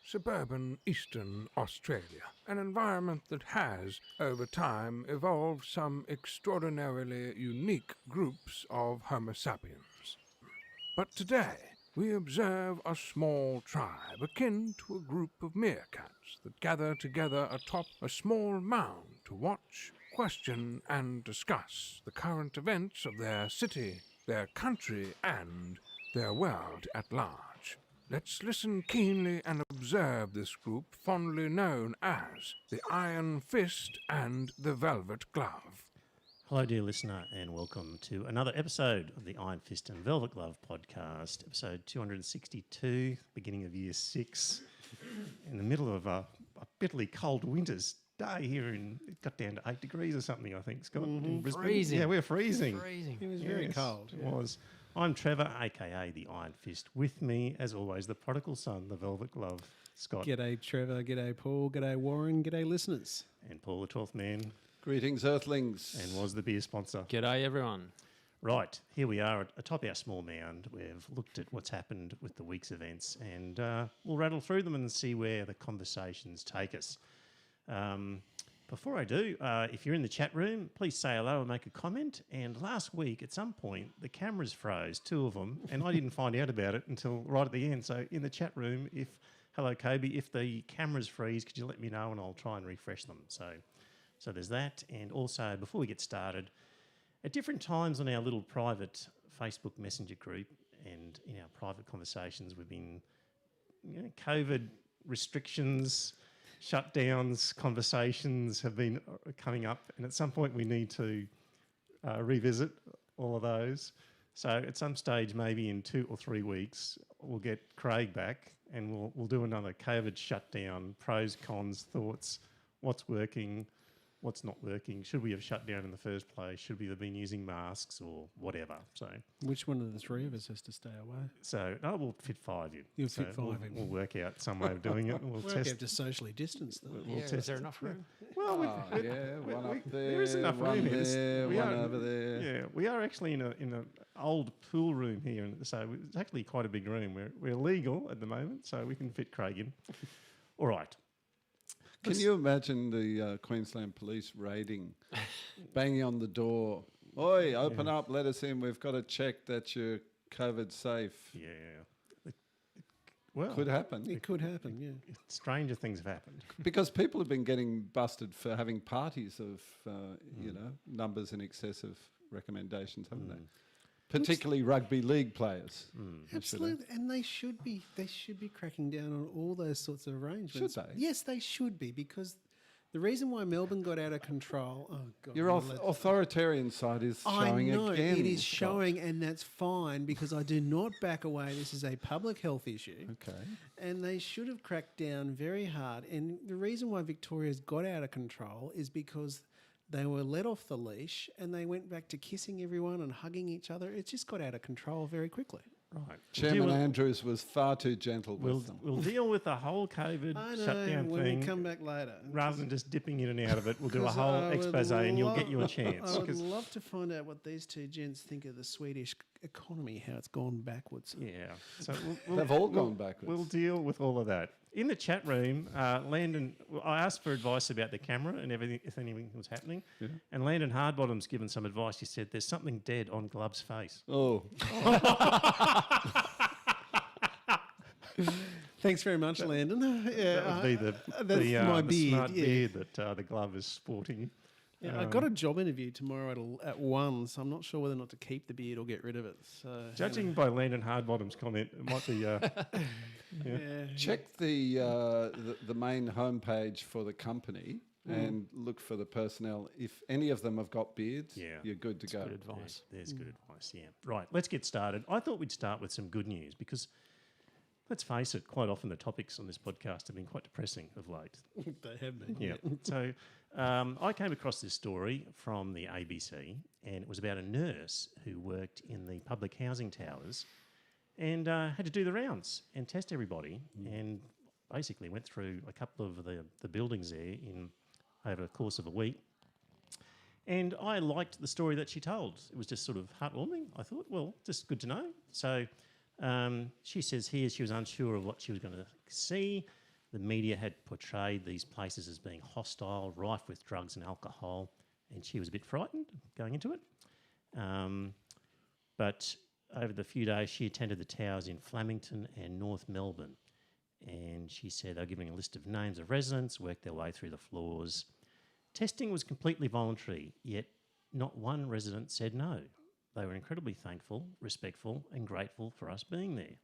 suburban eastern Australia, an environment that has, over time, evolved some extraordinarily unique groups of Homo sapiens. But today, we observe a small tribe akin to a group of meerkats that gather together atop a small mound to watch, question, and discuss the current events of their city, their country, and their world at large. Let's listen keenly and observe this group fondly known as the Iron Fist and the Velvet Glove. Hello, dear listener, and welcome to another episode of the Iron Fist and Velvet Glove podcast, episode 262, beginning of year 6, in the middle of a bitterly cold winter's day here it got down to 8 degrees or something, I think, Scott. In Brisbane. Freezing. Yeah, we're freezing. It was very cold. It was. I'm Trevor, a.k.a. the Iron Fist. With me, as always, the prodigal son, the Velvet Glove, Scott. G'day, Trevor. G'day, Paul. G'day, Warren. G'day, listeners. And Paul, the 12th man. Greetings, Earthlings. And was the beer sponsor. G'day, everyone. Right, here we are atop our small mound. We've looked at what's happened with the week's events and we'll rattle through them and see where the conversations take us. Before I do, if you're in the chat room, please say hello and make a comment. And last week, at some point, the cameras froze, 2 of them, and I didn't find out about it until right at the end. So in the chat room, hello, Kobe, if the cameras freeze, could you let me know and I'll try and refresh them. So there's that. And also, before we get started, at different times on our little private Facebook Messenger group and in our private conversations, we've been, COVID restrictions, shutdowns, conversations have been coming up. And at some point, we need to revisit all of those. So at some stage, maybe in 2 or 3 weeks, we'll get Craig back and we'll do another COVID shutdown, pros, cons, thoughts, what's working, what's not working, should we have shut down in the first place, should we have been using masks or whatever. So, which one of the 3 of us has to stay away? So, we'll fit 5 in. You'll fit 5 in. We'll work out some way of doing it. We'll test. Have to socially distance though. We'll test. Is there enough room? Well, one up there, there is enough one room there, here. one over there. Yeah, we are actually in an old pool room here, and so it's actually quite a big room. We're legal at the moment, so we can fit Craig in. All right. Can you imagine the Queensland Police raiding, banging on the door? Oi, open up, let us in. We've got to check that you're COVID safe. Yeah. Well, could happen. It could happen, yeah. Stranger things have happened. Because people have been getting busted for having parties of, numbers in excess of recommendations, haven't they? Particularly rugby league players. Absolutely, and they should be cracking down on all those sorts of arrangements. Should they? Yes, they should be, because the reason why Melbourne got out of control... Oh, God. Your authoritarian side is showing again. I know, it is showing, and that's fine, because I do not back away. This is a public health issue. Okay. And they should have cracked down very hard. And the reason why Victoria's got out of control is because they were let off the leash and they went back to kissing everyone and hugging each other. It just got out of control very quickly. Right. Chairman Andrews was far too gentle with them. We'll deal with the whole COVID shutdown when thing. We come back later. Rather than just dipping in and out of it, we'll do a whole expose and you'll get your chance. I would love to find out what these two gents think of the Swedish economy, how it's gone backwards. Yeah. So they've all gone backwards. We'll deal with all of that. In the chat room, Landon, I asked for advice about the camera and everything, if anything was happening. Yeah. And Landon Hardbottom's given some advice. He said, there's something dead on Glove's face. Oh. Thanks very much, Landon. Yeah, that would be my beard, the smart beard that the Glove is sporting. Yeah, I got a job interview tomorrow at 1, so I'm not sure whether or not to keep the beard or get rid of it. So, judging by Landon Hardbottom's comment, it might be... Check the main homepage for the company and look for the personnel. If any of them have got beards, you're good to go. Good advice. There's good advice, yeah. Right, let's get started. I thought we'd start with some good news because... let's face it, quite often the topics on this podcast have been quite depressing of late. They have been. Yeah. So I came across this story from the ABC, and it was about a nurse who worked in the public housing towers and had to do the rounds and test everybody and basically went through a couple of the buildings there over the course of a week. And I liked the story that she told. It was just sort of heartwarming. I thought, well, just good to know. So... she says here she was unsure of what she was going to see. The media had portrayed these places as being hostile, rife with drugs and alcohol, and she was a bit frightened going into it. But over the few days, she attended the towers in Flamington and North Melbourne, and she said they were giving a list of names of residents, worked their way through the floors. Testing was completely voluntary, yet not one resident said no. They were incredibly thankful, respectful and grateful for us being there.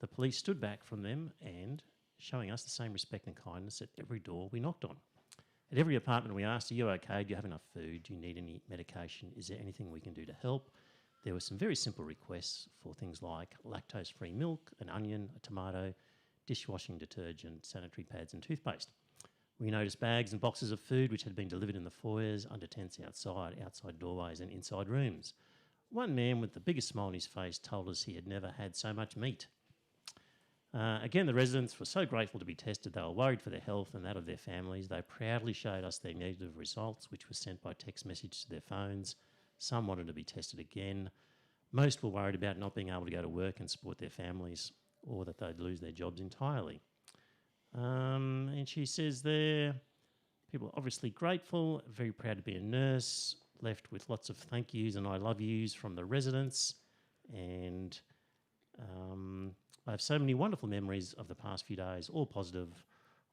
The police stood back from them and showing us the same respect and kindness at every door we knocked on. At every apartment we asked, are you okay? Do you have enough food? Do you need any medication? Is there anything we can do to help? There were some very simple requests for things like lactose-free milk, an onion, a tomato, dishwashing detergent, sanitary pads and toothpaste. We noticed bags and boxes of food which had been delivered in the foyers, under tents outside doorways and inside rooms. One man with the biggest smile on his face told us he had never had so much meat. Again, the residents were so grateful to be tested. They were worried for their health and that of their families. They proudly showed us their negative results, which were sent by text message to their phones. Some wanted to be tested again. Most were worried about not being able to go to work and support their families, or that they'd lose their jobs entirely. And she says there, people are obviously grateful, very proud to be a nurse, left with lots of thank yous and I love yous from the residents. And I have so many wonderful memories of the past few days, all positive.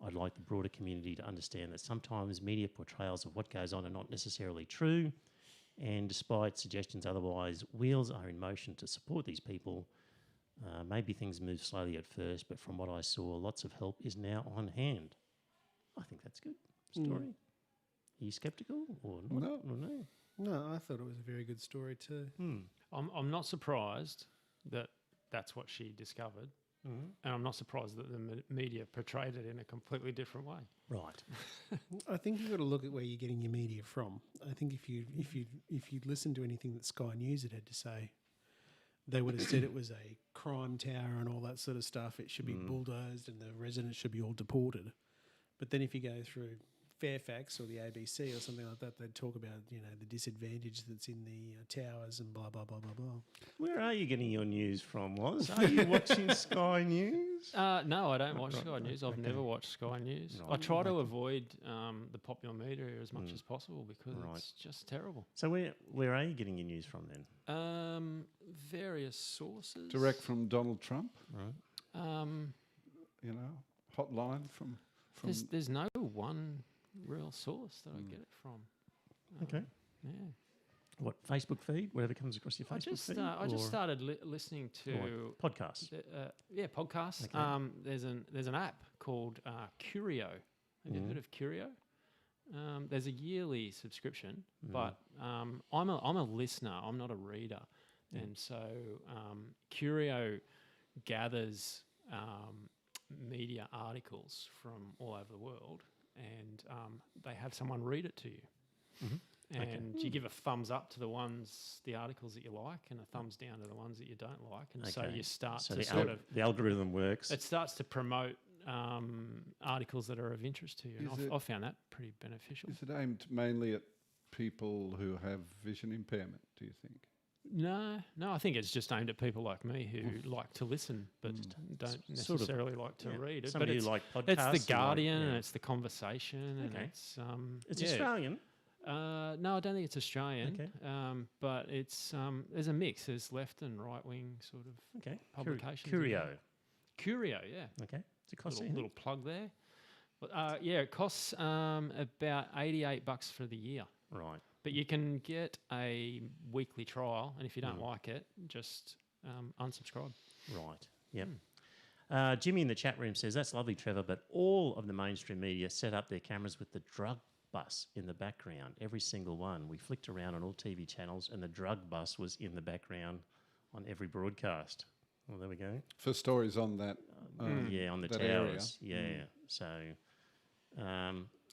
I'd like the broader community to understand that sometimes media portrayals of what goes on are not necessarily true. And despite suggestions otherwise, wheels are in motion to support these people. Maybe things move slowly at first, but from what I saw, lots of help is now on hand. I think that's good story. Are you sceptical or not? No. Or no? No, I thought it was a very good story too. I'm not surprised that that's what she discovered, and I'm not surprised that the media portrayed it in a completely different way. Right. I think you've got to look at where you're getting your media from. I think if you'd listened to anything that Sky News had to say, they would have said it was a crime tower and all that sort of stuff. It should be bulldozed and the residents should be all deported. But then if you go through Fairfax or the ABC or something like that, they'd talk about, the disadvantage that's in the towers and blah, blah, blah, blah, blah. Where are you getting your news from, Woz? Are you watching Sky News? No, I don't watch Sky News. I've never watched Sky News. Right. I try to avoid the popular media as much as possible because it's just terrible. So where are you getting your news from then? Various sources. Direct from Donald Trump, Right. hotline from There's no one real source that I get it from. Okay. Yeah. What, Facebook feed? Whatever comes across your Facebook feed? I just started listening to podcasts. Podcasts. Okay. There's an app called Curio. Have you heard of Curio? There's a yearly subscription, but I'm a listener. I'm not a reader, and so Curio gathers media articles from all over the world, and they have someone read it to you. And you give a thumbs up to the articles that you like, and a thumbs down to the ones that you don't like, and so you start to the algorithm works. It starts to promote articles that are of interest to you. And I've found that pretty beneficial. Is it aimed mainly at people who have vision impairment, do you think? No, I think it's just aimed at people like me who like to listen but don't necessarily like to read it. Somebody but who like podcasts. it's the Guardian and it's the Conversation and it's Australian. No, I don't think it's Australian. Okay. But it's there's a mix. There's left and right wing sort of publications. Curio, yeah. Okay. It's a cost. Little plug there. But, it costs about $88 for the year. Right. But you can get a weekly trial, and if you don't like it, just unsubscribe. Right. Yep. Jimmy in the chat room says, that's lovely, Trevor, but all of the mainstream media set up their cameras with the drug bus in the background, every single one. We flicked around on all TV channels and the drug bus was in the background on every broadcast. Well, there we go. For stories on that. On the that towers. area. Yeah. So...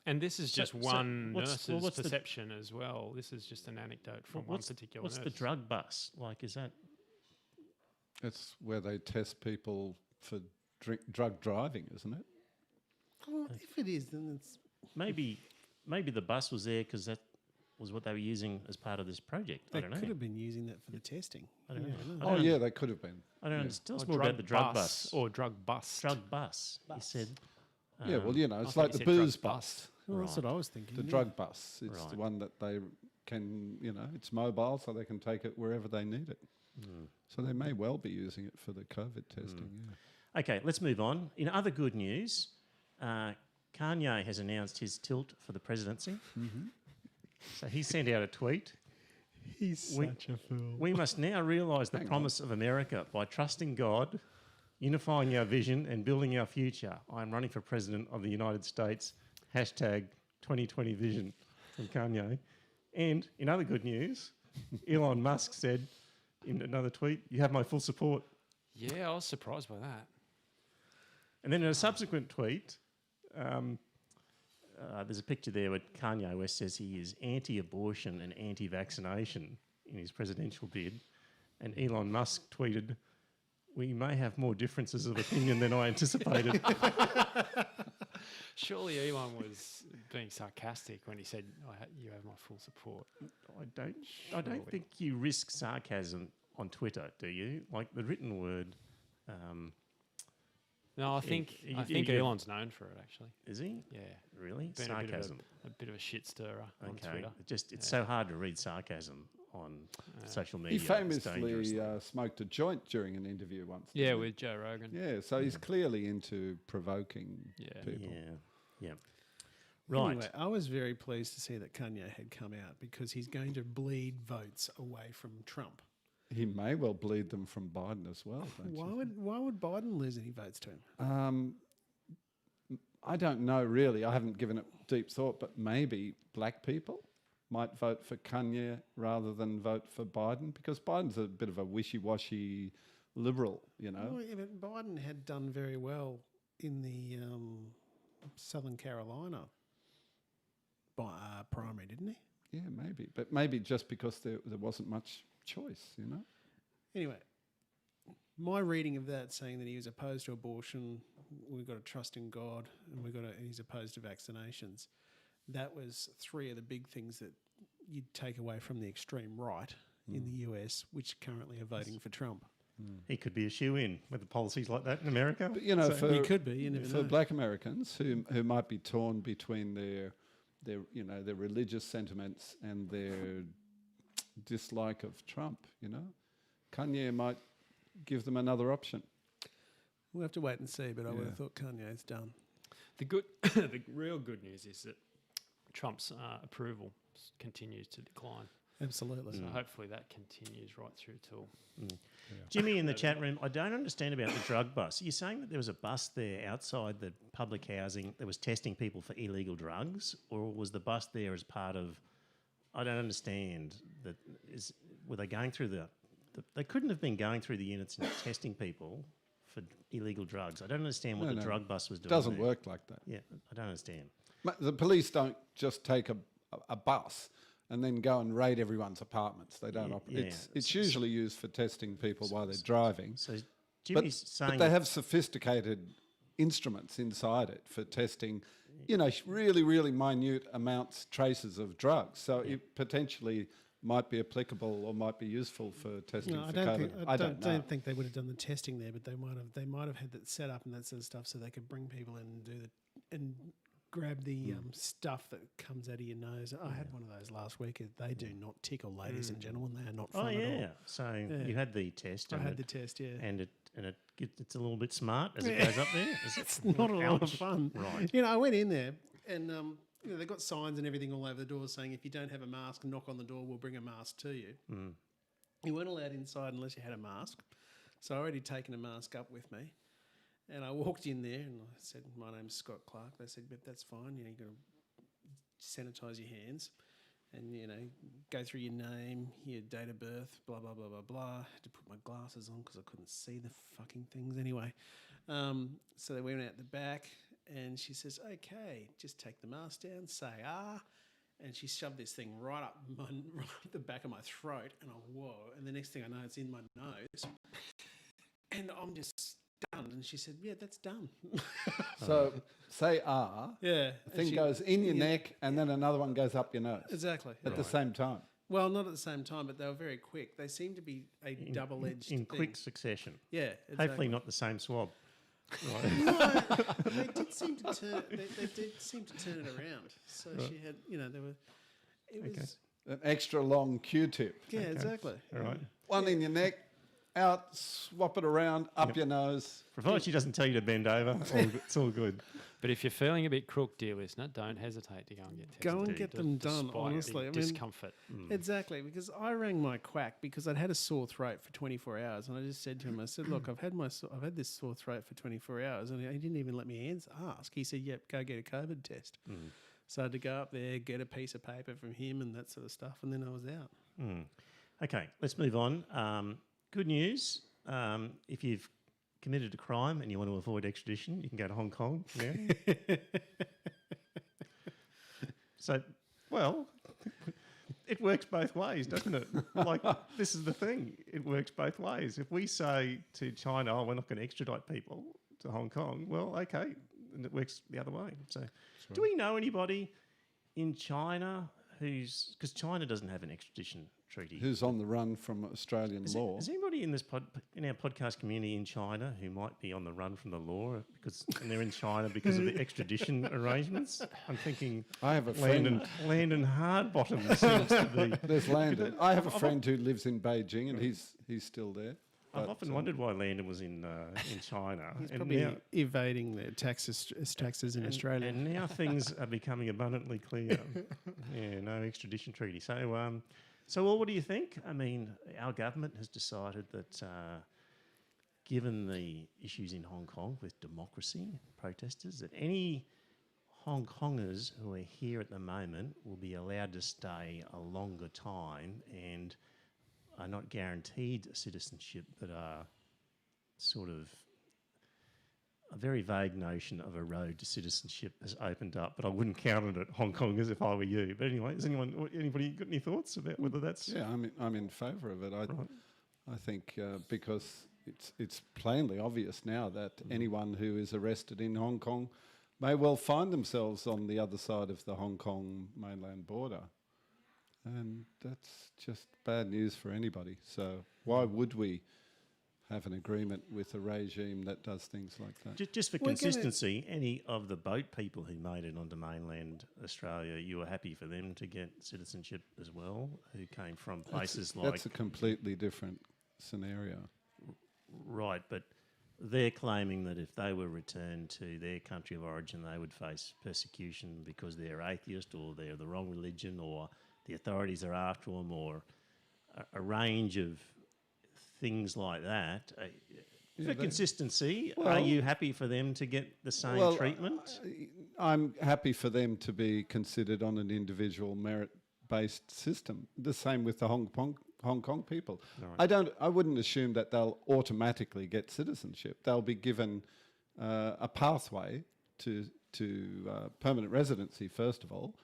and this is just one what's nurse's perception as well. This is just an anecdote from one particular nurse. What's the drug bus? Like, is that... It's where they test people for drug driving, isn't it? Well, if it is, then it's... Maybe the bus was there because that was what they were using as part of this project. I don't know. They could have been using that for the testing. I don't know. Oh, yeah, they could have been. I don't know. Tell us more about the drug bus. Or drug bust. Drug bus. You said... Yeah, well, you know, I it's thought like you the said booze drug bus, Well, that's what I was thinking. the yeah. drug bus. It's the Right. one that they can, you know, it's mobile, so they can take it wherever they need it. So they may well be using it for the COVID testing. Yeah. Okay, let's move on. In other good news, Kanye has announced his tilt for the presidency. So he sent out a tweet. He's such a fool. We must now realise the promise of America by trusting God, unifying our vision and building our future. I am running for President of the United States. Hashtag 2020 vision from Kanye. And in other good news, Elon Musk said in another tweet, you have my full support. Yeah, I was surprised by that. And then in a subsequent tweet, there's a picture there where Kanye West says he is anti-abortion and anti-vaccination in his presidential bid. And Elon Musk tweeted, we may have more differences of opinion than I anticipated. Surely Elon was being sarcastic when he said, you have my full support. I don't think you risk sarcasm on Twitter, do you? Like the written word. No, I think Elon's known for it, actually. Is he? Yeah. Really? Been Sarcasm. A bit of a shit stirrer on Okay. Twitter. It's so hard to read sarcasm on social media. He It's dangerous. famously smoked a joint during an interview once. Yeah, didn't he? with Joe Rogan. Yeah, so he's clearly into provoking people. Yeah. Right. Anyway, I was very pleased to see that Kanye had come out because he's going to bleed votes away from Trump. He may well bleed them from Biden as well. Don't you? Why would Biden lose any votes to him? I don't know really. I haven't given it deep thought, but maybe black people might vote for Kanye rather than vote for Biden because Biden's a bit of a wishy-washy liberal, you know. Well, yeah, but Biden had done very well in the Southern Carolina primary, didn't he? Yeah, maybe. But maybe just because there wasn't much choice, you know. Anyway, my reading of that saying that he was opposed to abortion, we've got to trust in God, and he's opposed to vaccinations. That was three of the big things that you'd take away from the extreme right in the US, which currently are voting for Trump. He could be a shoe-in with the policies like that in America. But, you know, He could be. You never for know. black Americans who might be torn between their religious sentiments and their dislike of Trump, you know, Kanye might give them another option. We'll have to wait and see, but I would have thought Kanye's done. The real good news is that Trump's approval continues to decline. Absolutely. So hopefully that continues right through till... Jimmy in the chat room, I don't understand about the drug bus. You're saying that there was a bus there outside the public housing that was testing people for illegal drugs, or was the bus there as part of... I don't understand. Were they going through they couldn't have been going through the units and testing people for illegal drugs. I don't understand what the drug bus was doing. Doesn't there. work like that. Yeah, I don't understand. The police don't just take a bus and then go and raid everyone's apartments. They don't operate. yeah. It's usually used for testing people while they're driving. So But, Jimmy's saying... but they have sophisticated instruments inside it for testing, you know, really, really minute amounts, traces of drugs. So it potentially might be applicable or might be useful for testing No, for I don't COVID. think. I don't know. think they would have done the testing there, but they might have had that set up and that sort of stuff, so they could bring people in and grab the stuff that comes out of your nose. I had one of those last week. They do not tickle, ladies and gentlemen. They are not fun at all. So you had the test. I had the test, yeah. And it's a little bit smart as it goes up there. It's not a lot of fun. Right. You know, I went in there and you know, they've got signs and everything all over the door saying if you don't have a mask, knock on the door, we'll bring a mask to you. You weren't allowed inside unless you had a mask. So I already taken a mask up with me. And I walked in there and I said, my name's Scott Clark. They said, but that's fine. You know, you've got to sanitise your hands and, you know, go through your name, your date of birth, blah, blah, blah, blah, blah. I had to put my glasses on because I couldn't see the fucking things anyway. So they went out the back and she says, okay, just take the mask down, say ah. And she shoved this thing right up the back of my throat and whoa. And the next thing I know, it's in my nose. And I'm just stunned. And she said, yeah, that's done. So say Yeah. the thing goes in your neck and then another one goes up your nose Exactly. at the same time. Well, not at the same time, but they were very quick. They seem to be a double-edged in thing. quick succession. Yeah, exactly. Hopefully not the same swab. No, they did seem to turn. They did seem to turn it around. So she had, there were. It was. An extra long Q-tip. Yeah, exactly. All right. One in your neck, out, swap it around, up your nose. Provided she doesn't tell you to bend over, it's all good. But if you're feeling a bit crook, dear listener, don't hesitate to go and get tested. Go and get them done, despite honestly. the I mean, discomfort. Exactly, because I rang my quack because I'd had a sore throat for 24 hours, and I just said to him, I said, "Look, I've had this sore throat for 24 hours," and he didn't even let me ask. He said, "Yep, go get a COVID test." So I had to go up there, get a piece of paper from him, and that sort of stuff, and then I was out. Okay, let's move on. Good news. If you've committed a crime and you want to avoid extradition, you can go to Hong Kong. Yeah. So, well, it works both ways, doesn't it? Like, this is the thing. It works both ways. If we say to China, we're not going to extradite people to Hong Kong, well, okay, and it works the other way. So, do we know anybody in China because China doesn't have an extradition treaty? Who's on the run from Australian law? Is anybody in our podcast community in China who might be on the run from the law and they're in China because of the extradition arrangements? I'm thinking I have a friend. Landon Hardbottom seems to be. There's Landon. I have a friend who lives in Beijing, and he's still there. I've often wondered why Landon was in China. He's probably evading their taxes in Australia. And now things are becoming abundantly clear. Yeah, no extradition treaty. So, well, what do you think? I mean, our government has decided that given the issues in Hong Kong with democracy, protesters, that any Hong Kongers who are here at the moment will be allowed to stay a longer time and are not guaranteed citizenship, but are sort of a very vague notion of a road to citizenship has opened up, but I wouldn't count on it, Hong Kongers, if I were you. But anyway, anybody got any thoughts about whether that's... Yeah, I'm in favour of it. I think because it's plainly obvious now that anyone who is arrested in Hong Kong may well find themselves on the other side of the Hong Kong mainland border. And that's just bad news for anybody. So why would we have an agreement with a regime that does things like that? Just for consistency, any of the boat people who made it onto mainland Australia, you were happy for them to get citizenship as well, who came from places like... That's a completely different scenario. Right, but they're claiming that if they were returned to their country of origin, they would face persecution because they're atheist or they're the wrong religion or the authorities are after them or a range of things like that. For consistency, are you happy for them to get the same treatment? I'm happy for them to be considered on an individual merit-based system. The same with the Hong Kong people. Right. I wouldn't assume that they'll automatically get citizenship. They'll be given a pathway to permanent residency first of all,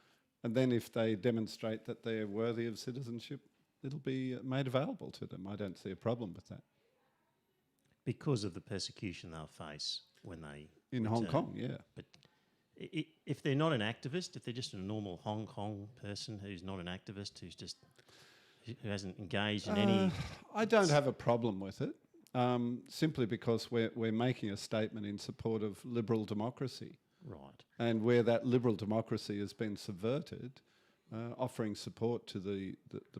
and then if they demonstrate that they're worthy of citizenship, it'll be made available to them. I don't see a problem with that. Because of the persecution they'll face when they in return. Hong Kong, yeah. But if they're not an activist, if they're just a normal Hong Kong person who's not an activist, who hasn't engaged in any... I don't have a problem with it, simply because we're making a statement in support of liberal democracy. Right. And where that liberal democracy has been subverted, offering support to the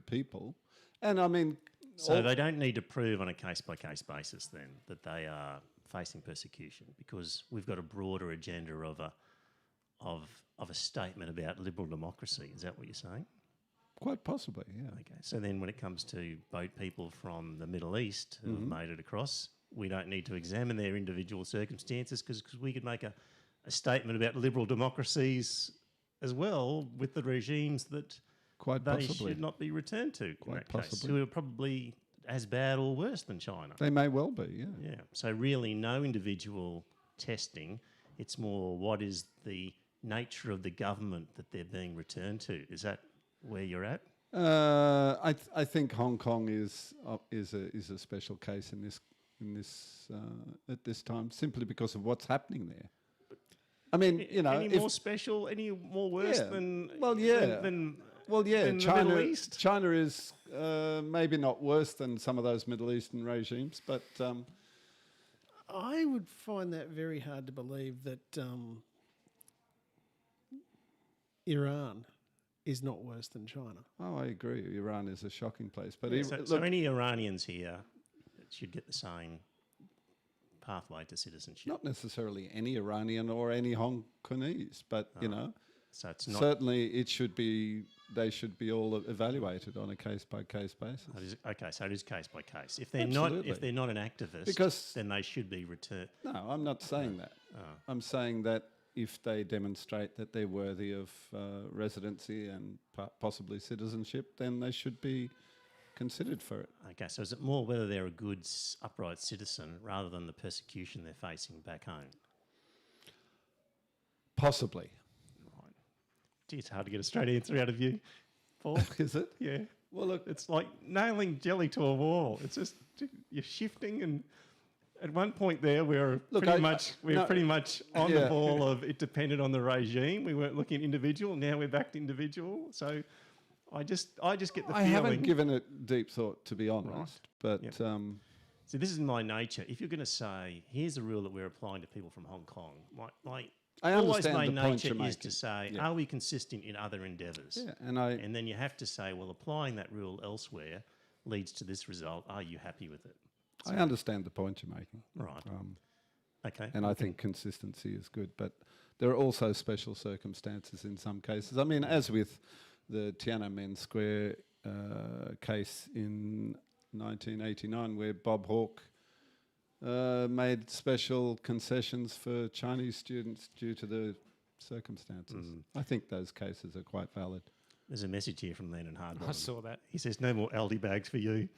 people. And I mean... So they don't need to prove on a case-by-case basis then that they are facing persecution because we've got a broader agenda of a statement about liberal democracy. Is that what you're saying? Quite possibly, yeah. Okay, so then when it comes to boat people from the Middle East who have made it across, we don't need to examine their individual circumstances because we could make a statement about liberal democracies as well with the regimes that they should not be returned to in that case, who are probably as bad or worse than China. They may well be, yeah. Yeah, so really no individual testing. It's more what is the nature of the government that they're being returned to. Is that where you're at? I think Hong Kong is a special case in this at this time simply because of what's happening there. I mean, you know, any more special, any more worse than than China. the Middle East? China is maybe not worse than some of those Middle Eastern regimes, but I would find that very hard to believe that Iran is not worse than China. Oh, I agree. Iran is a shocking place. But So any Iranians here should get the same pathway to citizenship. not necessarily any Iranian or any Hong Kongese, but So it's not. certainly they should be all evaluated on a case by case basis. So it is case by case. If they're Absolutely. not an activist, Because- then they should be returned. No, I'm not saying that. I'm saying that if they demonstrate that they're worthy of residency and possibly citizenship, then they should be considered for it. Okay, so is it more whether they're a good, upright citizen rather than the persecution they're facing back home? Possibly. Right. Gee, it's hard to get a straight answer out of you, Paul. Is it? Yeah. Well, look, It's like nailing jelly to a wall. It's just you're shifting, and at one point there we were pretty much on the ball of it depended on the regime. We weren't looking at individual. Now we're back to individual. So I just get the I feeling. haven't given it deep thought, to be honest. But Yep. So this is my nature. If you're going to say, here's a rule that we're applying to people from Hong Kong, my I always understand my the point nature you're is to making. say, Yeah. are we consistent in other endeavours? yeah, And then you have to say, well, applying that rule elsewhere leads to this result. Are you happy with it? I understand the point you're making. Right. Okay. And I think consistency is good, but there are also special circumstances in some cases. I mean, as with the Tiananmen Square case in 1989, where Bob Hawke made special concessions for Chinese students due to the circumstances. I think those cases are quite valid. There's a message here from Landon Hardbottom. I saw that. He says, no more Aldi bags for you.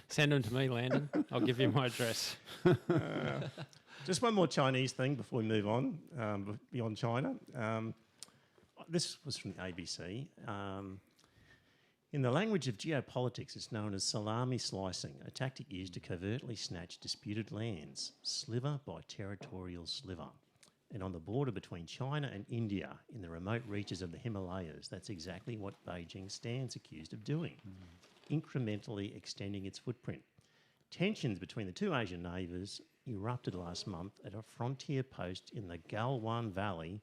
Send them to me, Landon. I'll give you my address. Just one more Chinese thing before we move on, beyond China. This was from the ABC. In the language of geopolitics, it's known as salami slicing, a tactic used to covertly snatch disputed lands, sliver by territorial sliver. And on the border between China and India, in the remote reaches of the Himalayas, that's exactly what Beijing stands accused of doing, incrementally extending its footprint. Tensions between the two Asian neighbours erupted last month at a frontier post in the Galwan Valley,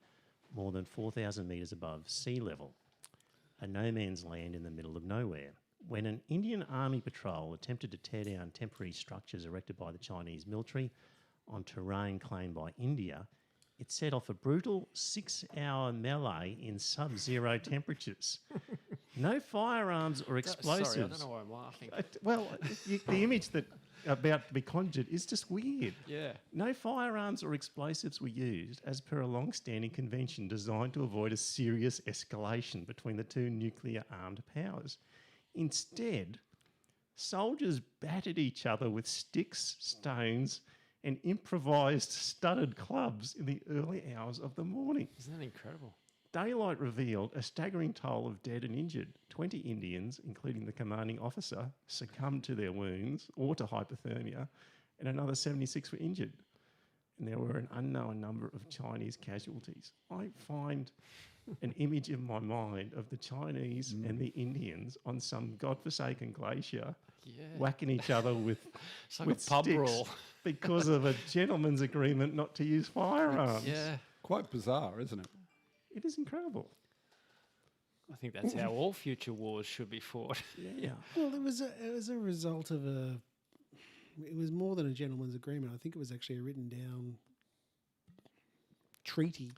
more than 4,000 metres above sea level, a no man's land in the middle of nowhere. When an Indian army patrol attempted to tear down temporary structures erected by the Chinese military on terrain claimed by India, it set off a brutal 6-hour melee in sub-zero temperatures. No firearms or explosives. Sorry, I don't know why I'm laughing. The image that about to be conjured is just weird. Yeah. No firearms or explosives were used as per a long-standing convention designed to avoid a serious escalation between the two nuclear-armed powers. Instead, soldiers battered each other with sticks, stones, and improvised studded clubs in the early hours of the morning. Isn't that incredible? Daylight revealed a staggering toll of dead and injured. 20 Indians, including the commanding officer, succumbed to their wounds or to hypothermia, and another 76 were injured. And there were an unknown number of Chinese casualties. I find an image in my mind of the Chinese and the Indians on some godforsaken glacier whacking each other with, It's like with a pub sticks brawl. because of a gentleman's agreement not to use firearms. Yeah. Quite bizarre, isn't it? It is incredible. I think that's how all future wars should be fought. Yeah. Well, it was a result of it was more than a gentleman's agreement. I think it was actually a written down treaty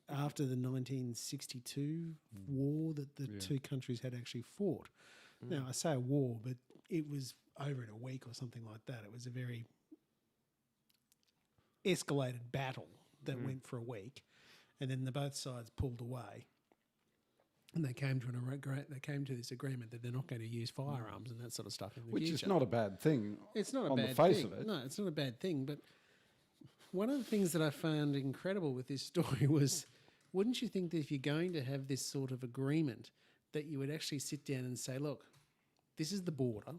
after the 1962 war that the two countries had actually fought. Now, I say a war, but it was over in a week or something like that. It was a very escalated battle that went for a week, and then both sides pulled away. And they came to this agreement that they're not going to use firearms and that sort of stuff in the Which future. is not a bad thing. It's not a on bad the face thing. of it. No, it's not a bad thing. But one of the things that I found incredible with this story was, wouldn't you think that if you're going to have this sort of agreement, that you would actually sit down and say, look, this is the border.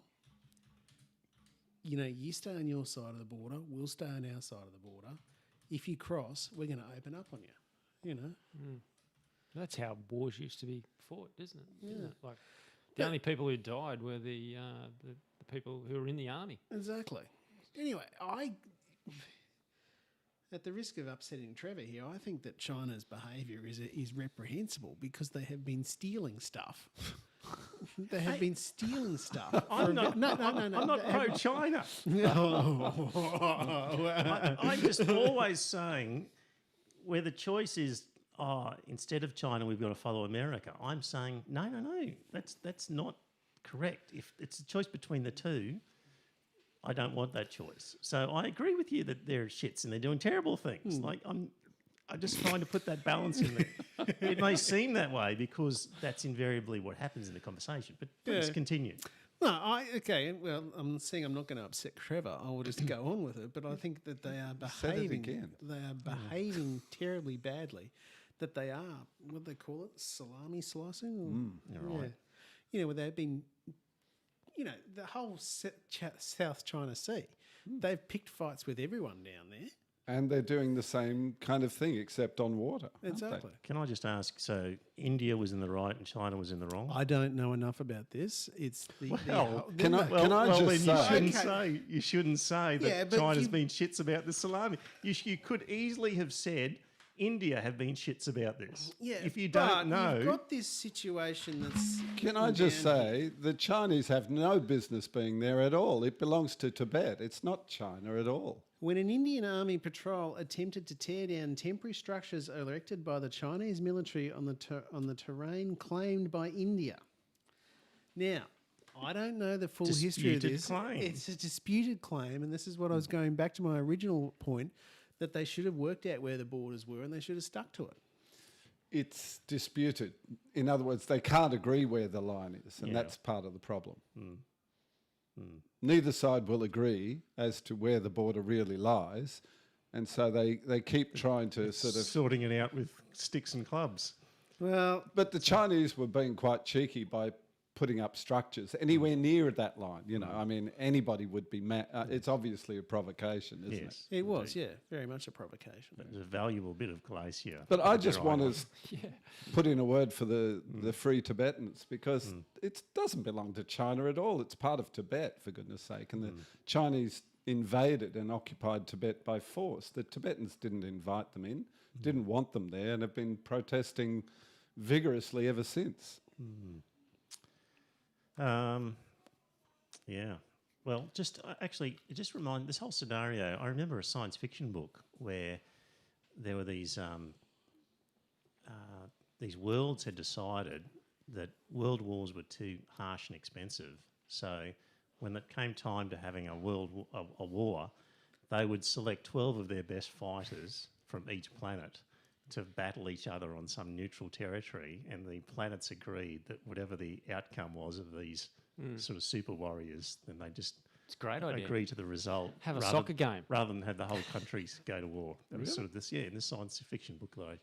You know, you stay on your side of the border, we'll stay on our side of the border. If you cross, we're going to open up on you, you know. That's how wars used to be fought, isn't it? Isn't it? Like the only people who died were the people who were in the army. Exactly. Anyway, at the risk of upsetting Trevor here, I think that China's behaviour is reprehensible because they have been stealing stuff. They have been stealing stuff. I'm not, No. I'm not pro-China. No. I'm just always saying where the choice is, instead of China, we've got to follow America. I'm saying, no. That's not correct. If it's a choice between the two, I don't want that choice. So I agree with you that they're shits and they're doing terrible things. Like I'm just trying to put that balance in there. It may seem that way because that's invariably what happens in the conversation. But please continue. No, well, I'm saying I'm not going to upset Trevor. I will just go on with it. But I think that they are Said it behaving. again. They are behaving terribly badly. That they are, what do they call it, salami slicing? You're right. Where they've been, the whole South China Sea. They've picked fights with everyone down there. And they're doing the same kind of thing, except on water. aren't they? Exactly. Can I just ask, so India was in the right and China was in the wrong? I don't know enough about this. It's the Can I Well, just then say? you shouldn't say that Yeah, but China's been shits about the salami. You could easily have said India have been shits about this. Yeah, if you but don't know, you've got this situation that's. Can I just down say the Chinese have no business being there at all. It belongs to Tibet. It's not China at all. When an Indian Army patrol attempted to tear down temporary structures erected by the Chinese military on the terrain claimed by India. Now, I don't know the full history of Disputed this. claim. It's a disputed claim, and this is what I was going back to my original point, that they should have worked out where the borders were and they should have stuck to it. It's disputed. In other words, they can't agree where the line is, and Yeah. that's part of the problem. Neither side will agree as to where the border really lies, and so they keep trying to sort of. sorting it out with sticks and clubs. Well, But the Chinese were being quite cheeky by putting up structures anywhere near that line. I mean, anybody would be mad. It's obviously a provocation, isn't it? Yes, it was, yeah, very much a provocation. It's a valuable bit of glacier. But I You're just right want on. to put in a word for the free Tibetans because it doesn't belong to China at all. It's part of Tibet, for goodness sake. And the Chinese invaded and occupied Tibet by force. The Tibetans didn't invite them in, didn't want them there, and have been protesting vigorously ever since. Yeah. Well, actually, it just reminded this whole scenario. I remember a science fiction book where there were these worlds had decided that world wars were too harsh and expensive. So when it came time to having a war, they would select 12 of their best fighters from each planet to battle each other on some neutral territory, and the planets agreed that whatever the outcome was of these sort of super warriors, then they just It's a great idea. agree to the result. Have a rather- soccer game. rather than have the whole countries go to war. That was sort of this, in this science fiction book though.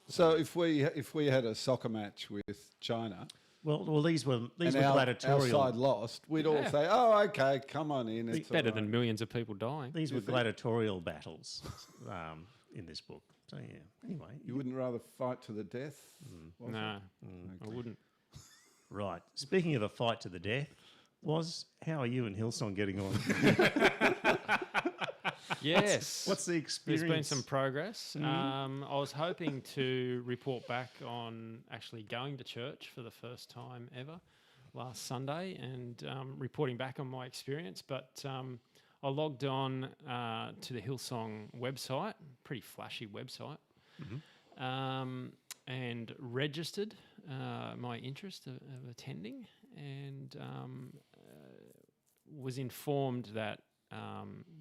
So if we had a soccer match with China Well, these were and our gladiatorial. side lost, we'd all say, "Oh, okay, come on in." It's Better all than right." millions of people dying. These were gladiatorial battles in this book. So yeah. Anyway, You wouldn't rather fight to the death? was it? No, I wouldn't. right. Speaking of a fight to the death, how are you and Hillsong getting on? Yes. What's the experience? There's been some progress. I was hoping to report back on actually going to church for the first time ever last Sunday and reporting back on my experience. But I logged on to the Hillsong website, pretty flashy website, and registered my interest of attending, and was informed that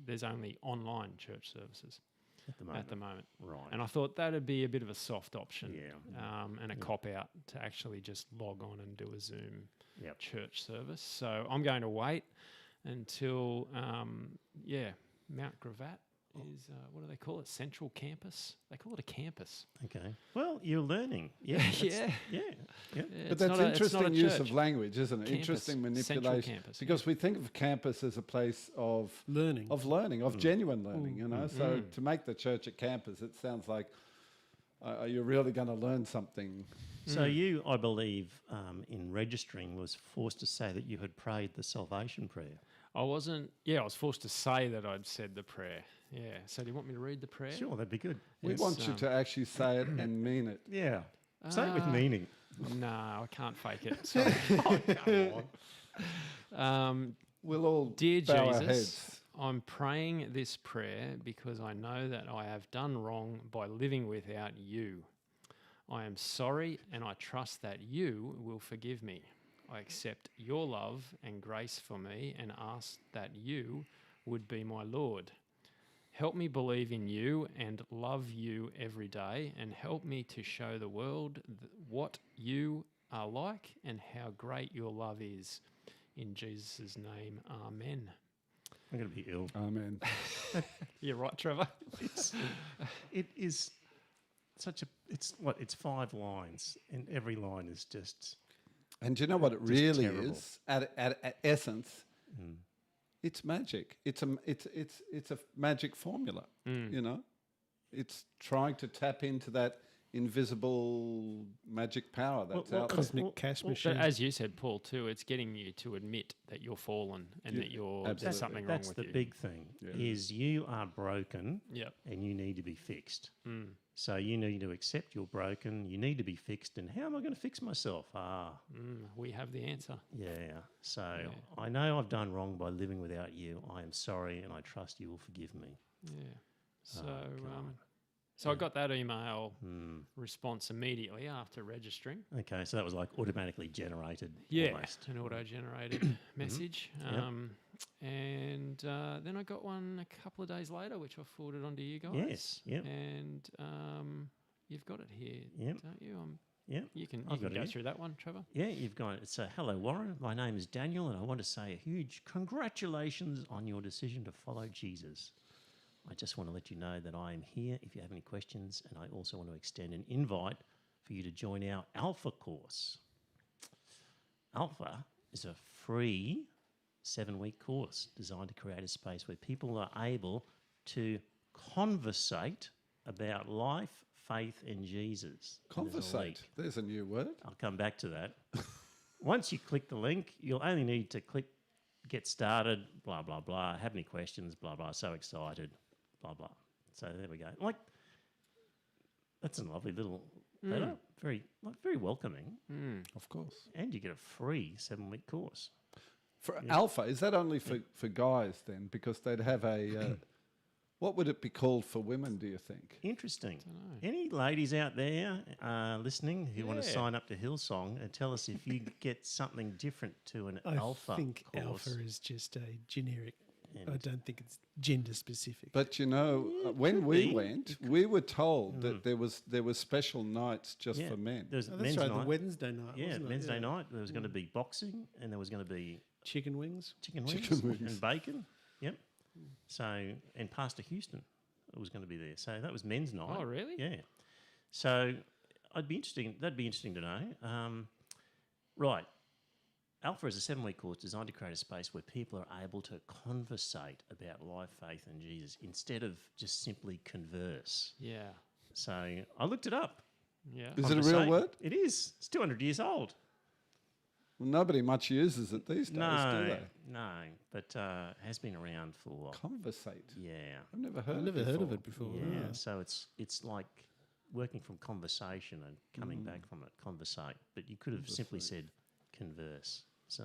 there's only online church services at the moment. Right. And I thought that'd be a bit of a soft option, Yeah. and a cop out to actually just log on and do a Zoom Yep. church service. So I'm going to wait until Mount Gravatt is what do they call it? Central campus. They call it a campus. Okay. Well, you're learning. Yeah. Yeah. Yeah. Yeah, But it's that's not a- it's not a interesting use church. of language, isn't it? Campus, Interesting central manipulation. campus, Because we think of campus as a place of Learning. of genuine learning, So to make the church a campus, it sounds like you're really going to learn something. So you, I believe, in registering, was forced to say that you had prayed the salvation prayer. I wasn't. Yeah, I was forced to say that I'd said the prayer. Yeah. So do you want me to read the prayer? Sure, that'd be good. We It's, want you to actually say it and mean it. Yeah. Say it with meaning. No, I can't fake it. Sorry. Come on. We'll all Dear bow our Jesus, heads. I'm praying this prayer because I know that I have done wrong by living without you. I am sorry and I trust that you will forgive me. I accept your love and grace for me and ask that you would be my Lord. Help me believe in you and love you every day, and help me to show the world what you are like and how great your love is. In Jesus' name, amen. I'm going to be ill. Amen. You're right, Trevor. It is such a. It's 5 lines, and every line is just. And do you know what it Just really terrible. is? At essence, it's magic. It's a magic formula. You know, it's trying to tap into that invisible magic power that's out there. Cosmic cash machine. But as you said, Paul, too, it's getting you to admit that you're fallen and that there's absolutely. something wrong That's with the you. big thing. Is you are broken, Yep. and you need to be fixed. So you need to accept you're broken. You need to be fixed. And how am I going to fix myself? We have the answer. Yeah. So I know I've done wrong by living without you. I am sorry, and I trust you will forgive me. Yeah. So, God. so I got that email response immediately after registering. Okay, so that was like automatically generated. Yeah, Almost. an auto-generated message. Yep. And then I got one a couple of days later, which I forwarded on to you guys. Yes, yep. And you've got it here, Yep. don't you? Yeah. You can I've got it go here. through that one, Trevor. Yeah, you've got it. It's hello, Warren. My name is Daniel, and I want to say a huge congratulations on your decision to follow Jesus. I just want to let you know that I am here if you have any questions, and I also want to extend an invite for you to join our Alpha course. Alpha is a free 7-week course designed to create a space where people are able to conversate about life, faith, and Jesus. And there's a link. Conversate. There's a new word. I'll come back to that. Once you click the link, you'll only need to click get started, blah, blah, blah. Have any questions, blah, blah. So excited, blah, blah. So there we go. Like, that's a lovely little letter. Very welcoming. Of course. And you get a free 7-week course. For Alpha, is that only for guys then? Because they'd have a... what would it be called for women, do you think? Interesting. Any ladies out there listening who want to sign up to Hillsong and tell us if you get something different to an Alpha I think course? alpha is just a generic. And- I don't think it's gender specific. But you know, when could we be. went, we were told that there was special nights just Yeah, for men. There was Oh, that's men's right, night. the Wednesday night. Yeah, wasn't it? Wednesday night. There was going to be boxing, and there was going to be Chicken wings. chicken wings, Chicken wings. and bacon. Yep. So, and Pastor Houston was going to be there. So that was men's night. Oh, really? Yeah. So that'd be interesting to know. Right. Alpha is a 7-week course designed to create a space where people are able to conversate about life, faith, and Jesus instead of just simply converse. Yeah. So I looked it up. Yeah. Is it a real Conversate. word? It is. It's 200 years old. Well, nobody much uses it these days, do they? No, but has been around for Conversate. yeah, I've never heard. I've never heard of it before. yeah. no. So it's like working from conversation and coming back from it, conversate. But you could have simply said converse. So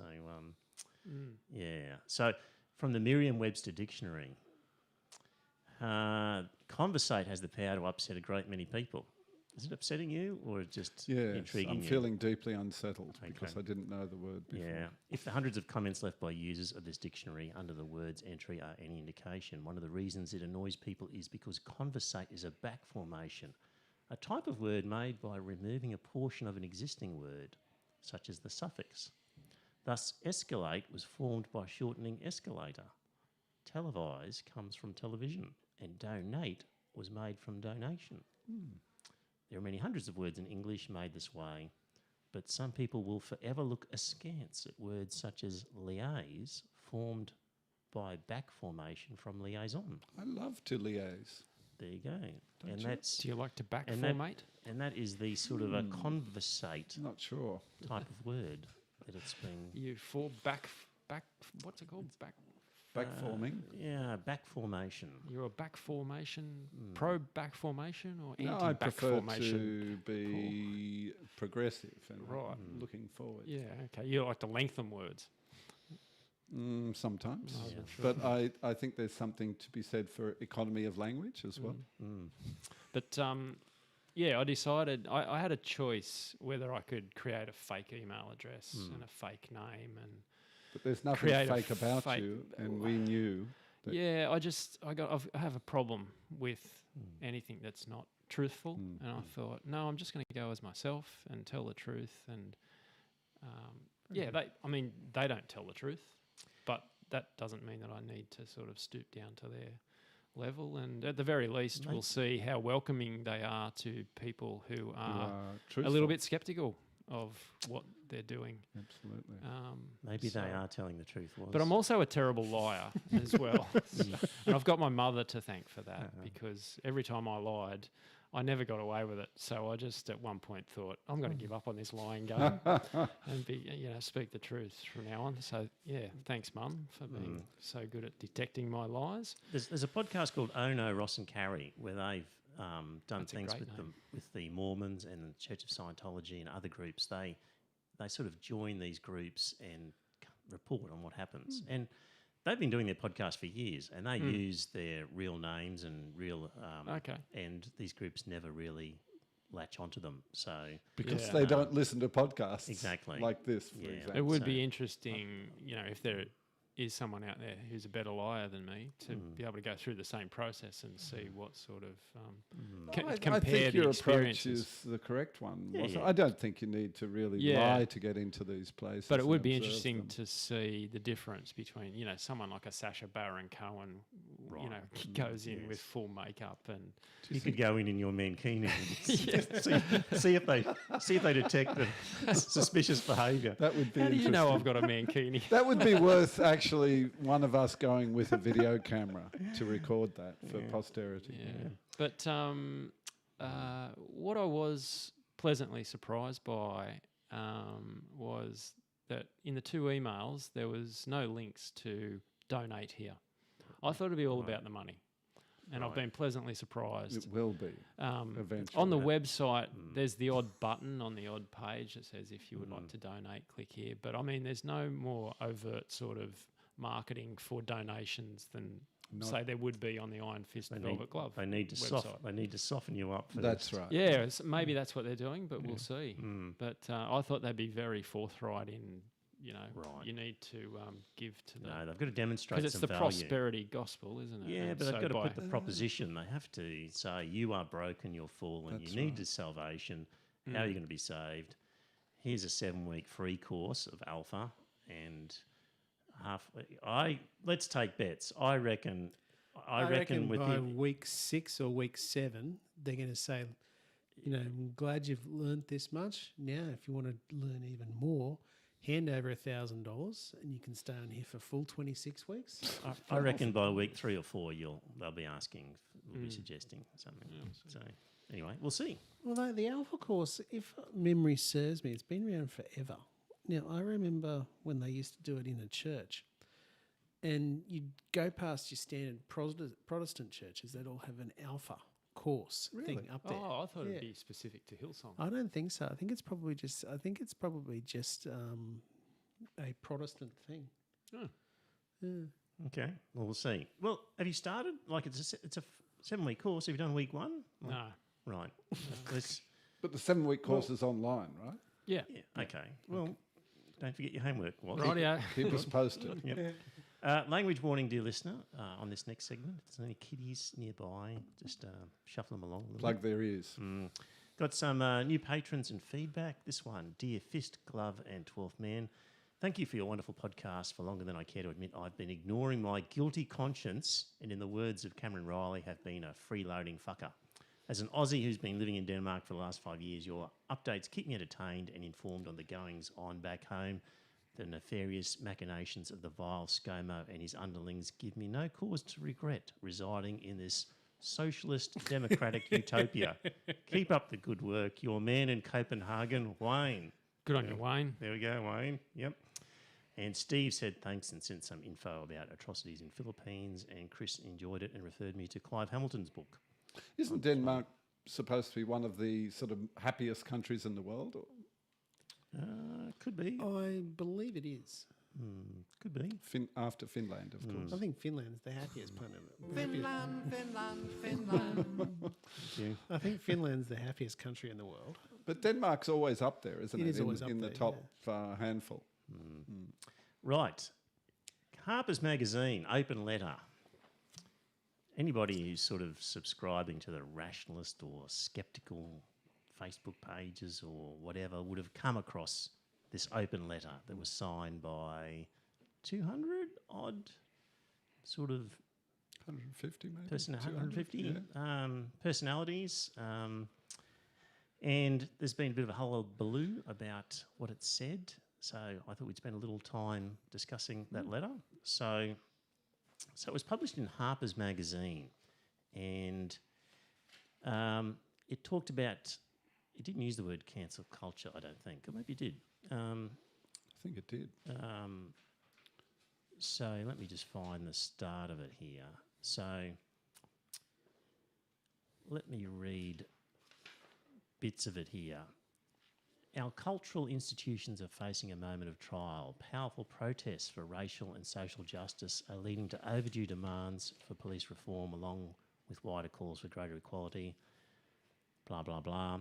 yeah. So from the Merriam-Webster dictionary, conversate has the power to upset a great many people. Is it upsetting you or just Yes, intriguing I'm you? feeling deeply unsettled Okay. because I didn't know the word before. Yeah. If the hundreds of comments left by users of this dictionary under the words entry are any indication, one of the reasons it annoys people is because conversate is a back formation, a type of word made by removing a portion of an existing word, such as the suffix. Thus, escalate was formed by shortening escalator. Televise comes from television, and donate was made from donation. There are many hundreds of words in English made this way, but some people will forever look askance at words such as liaise, formed by back formation from liaison. I love to liaise. There you go. And you? that's Do you like to back and that- formate? and that is the sort of a conversate Not sure. type of word that it's been. You fall back. What's it called? Back Back forming. Yeah, back formation. You're a back formation, pro back formation, or No, anti I back prefer formation? to be progressive and Right. looking forward. Yeah, okay. You like to lengthen words. Sometimes. I wasn't sure. But I think there's something to be said for economy of language as well. But yeah, I decided I had a choice whether I could create a fake email address and a fake name and But there's nothing create a fake about fake- you, and we knew. That yeah, I have a problem with anything that's not truthful, and I thought, no, I'm just going to go as myself and tell the truth. And yeah, they don't tell the truth, but that doesn't mean that I need to sort of stoop down to their level. And at the very least, we'll see how welcoming they are to people who are a truthful. little bit skeptical of what they're doing. Absolutely. Maybe they are telling the truth. But I'm also a terrible liar as well. And I've got my mother to thank for that, because every time I lied, I never got away with it. So I just at one point thought, I'm going to give up on this lying game and speak the truth from now on. So yeah, thanks, Mum, for being so good at detecting my lies. There's a podcast called Oh No, Ross and Carrie, where they've done That's a things great with the Mormons and the Church of Scientology and other groups. They sort of join these groups and report on what happens. And they've been doing their podcast for years, and they use their real names and real and these groups never really latch onto them. So Because they don't listen to podcasts Exactly. like this, for example. It would be interesting, if there is someone out there who's a better liar than me to be able to go through the same process and see what sort of compare I think the your approach experiences. is the correct one. Yeah, Wasn't it? yeah. I don't think you need to really lie to get into these places. But it would and be observe interesting them. to see the difference between, someone like a Sacha Baron Cohen, goes in with full makeup and you could go in your mankini and see if they detect the suspicious behaviour. That would be how do you know interesting. I've got a mankini? That would be worth actually one of us going with a video camera to record that for posterity. Yeah. But what I was pleasantly surprised by was that in the two emails there was no links to donate here. I thought it'd be all about the money, and I've been pleasantly surprised. It will be eventually. On the website, there's the odd button on the odd page that says if you would like to donate, click here. But I mean, there's no more overt sort of marketing for donations than say there would be on the Iron Fist Velvet Glove. They need to website. They need to soften you up. For That's this. right. Yeah, maybe that's what they're doing, but we'll see. But I thought they'd be very forthright in, you need to give to the... No, they've got to demonstrate Because it's some the value. prosperity gospel, isn't it? Yeah, And but they've so got to by- put the proposition. They have to say, you are broken, you're fallen, That's you need right. the salvation. How are you going to be saved? Here's a 7-week free course of Alpha, and let's take bets. I reckon with by the week 6 or week 7, they're going to say, I'm glad you've learned this much. Now, if you want to learn even more, hand over $1,000 and you can stay on here for full 26 weeks. I reckon by week 3 or 4 they'll be asking, be suggesting something. So anyway, we'll see. Although the Alpha course, if memory serves me, it's been around forever. Now, I remember when they used to do it in a church, and you'd go past your standard Protestant churches that all have an Alpha course thing up there. Oh, I thought it'd be specific to Hillsong. I don't think so. I think it's probably just a Protestant thing. Oh. Yeah. Okay, well, we'll see. Well, have you started? Like it's a 7-week course. Have you done week 1? No. Right. Let's, But the 7-week course is online, right? Yeah. yeah. Okay. Well, don't forget your homework. Wally. Rightio. Keep us posted. Yep. Language warning, dear listener, on this next segment. If there's any kiddies nearby, just shuffle them along a little Plug their ears. Got some new patrons and feedback. This one, Dear Fist, Glove and 12th Man. Thank you for your wonderful podcast. For longer than I care to admit, I've been ignoring my guilty conscience and, in the words of Cameron Riley, have been a freeloading fucker. As an Aussie who's been living in Denmark for the last 5 years, your updates keep me entertained and informed on the goings-on back home. The nefarious machinations of the vile ScoMo and his underlings give me no cause to regret residing in this socialist democratic utopia. Keep up the good work. Your man in Copenhagen, Wayne. Good on you, Wayne. There we go, Wayne. Yep. And Steve said thanks and sent some info about atrocities in Philippines, and Chris enjoyed it and referred me to Clive Hamilton's book. Isn't Denmark supposed to be one of the sort of happiest countries in the world? Or Could be. I believe it is. Could be. After Finland, of course. I think Finland's the happiest planet. Finland. Thank you. I think Finland's the happiest country in the world. But Denmark's always up there, isn't it? It is always up in the there, top handful. Right. Harper's Magazine, open letter. Anybody who's sort of subscribing to the rationalist or sceptical Facebook pages or whatever would have come across this open letter that was signed by 200 odd sort of 150 maybe? 150 yeah. personalities. And there's been a bit of a hullabaloo about what it said. So I thought we'd spend a little time discussing that letter. So it was published in Harper's Magazine, and it talked about, it didn't use the word cancel culture, I don't think, or maybe it did. I think it did. So let me just find the start of it here. So let me read bits of it here. Our cultural institutions are facing a moment of trial. Powerful protests for racial and social justice are leading to overdue demands for police reform, along with wider calls for greater equality, blah, blah, blah.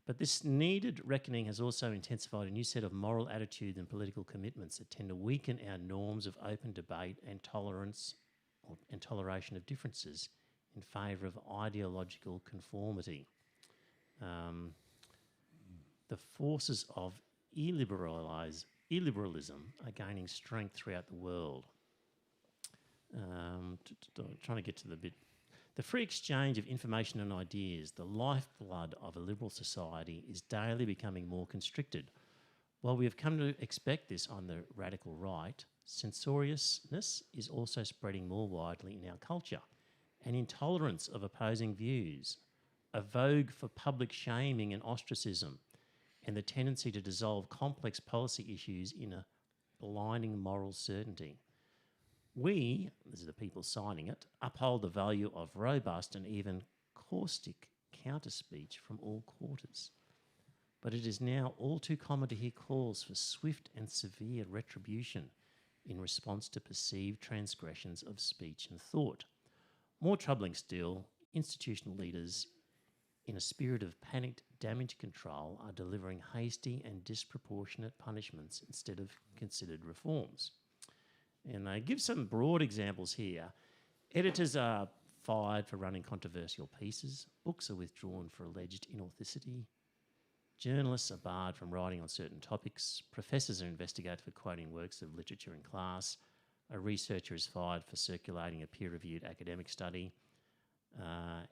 But this needed reckoning has also intensified a new set of moral attitudes and political commitments that tend to weaken our norms of open debate and tolerance and toleration of differences in favour of ideological conformity. The forces of illiberalism are gaining strength throughout the world. Trying to get to the bit. The free exchange of information and ideas, the lifeblood of a liberal society, is daily becoming more constricted. While we have come to expect this on the radical right, censoriousness is also spreading more widely in our culture. An intolerance of opposing views, a vogue for public shaming and ostracism, and the tendency to dissolve complex policy issues in a blinding moral certainty. We, this is the people signing it, uphold the value of robust and even caustic counter-speech from all quarters. But it is now all too common to hear calls for swift and severe retribution in response to perceived transgressions of speech and thought. More troubling still, institutional leaders, in a spirit of panicked damage control, are delivering hasty and disproportionate punishments instead of considered reforms. And they give some broad examples here. Editors are fired for running controversial pieces. Books are withdrawn for alleged inauthenticity. Journalists are barred from writing on certain topics. Professors are investigated for quoting works of literature in class. A researcher is fired for circulating a peer-reviewed academic study.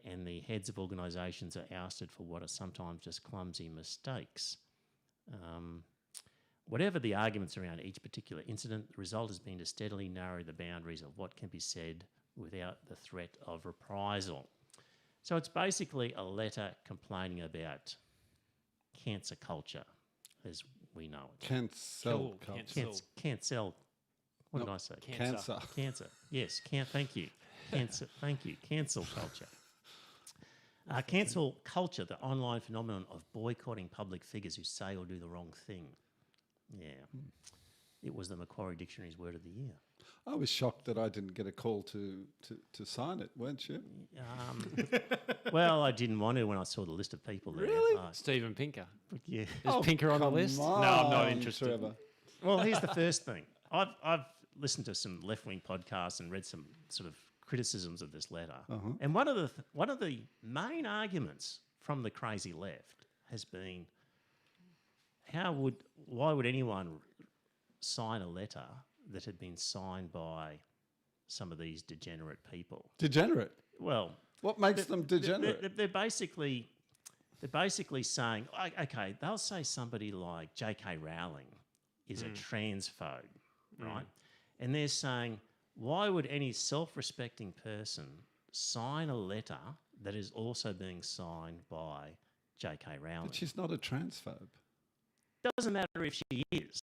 And the heads of organisations are ousted for what are sometimes just clumsy mistakes. Whatever the arguments around each particular incident, the result has been to steadily narrow the boundaries of what can be said without the threat of reprisal. So it's basically a letter complaining about cancer culture, as we know it. Cancel culture. Cancel. What did I say? Cancer. Cancer. Yes. Thank you. Cancer. Thank you. Cancel culture. Cancel culture, the online phenomenon of boycotting public figures who say or do the wrong thing. Yeah. It was the Macquarie Dictionary's word of the year. I was shocked that I didn't get a call to sign it, weren't you? Well, I didn't want to when I saw the list of people there. Really? Stephen Pinker. Yeah. Is Pinker on the come list? on, No, I'm not interested. Trevor. Well, here's the first thing. I've listened to some left-wing podcasts and read some sort of criticisms of this letter. And one of the main arguments from the crazy left has been, why would anyone sign a letter that had been signed by some of these degenerate people? Degenerate? Well, What makes them degenerate? They're basically saying, okay, they'll say somebody like JK Rowling is a transphobe, right? And they're saying, why would any self-respecting person sign a letter that is also being signed by JK Rowling? But she's not a transphobe. doesn't matter if she is.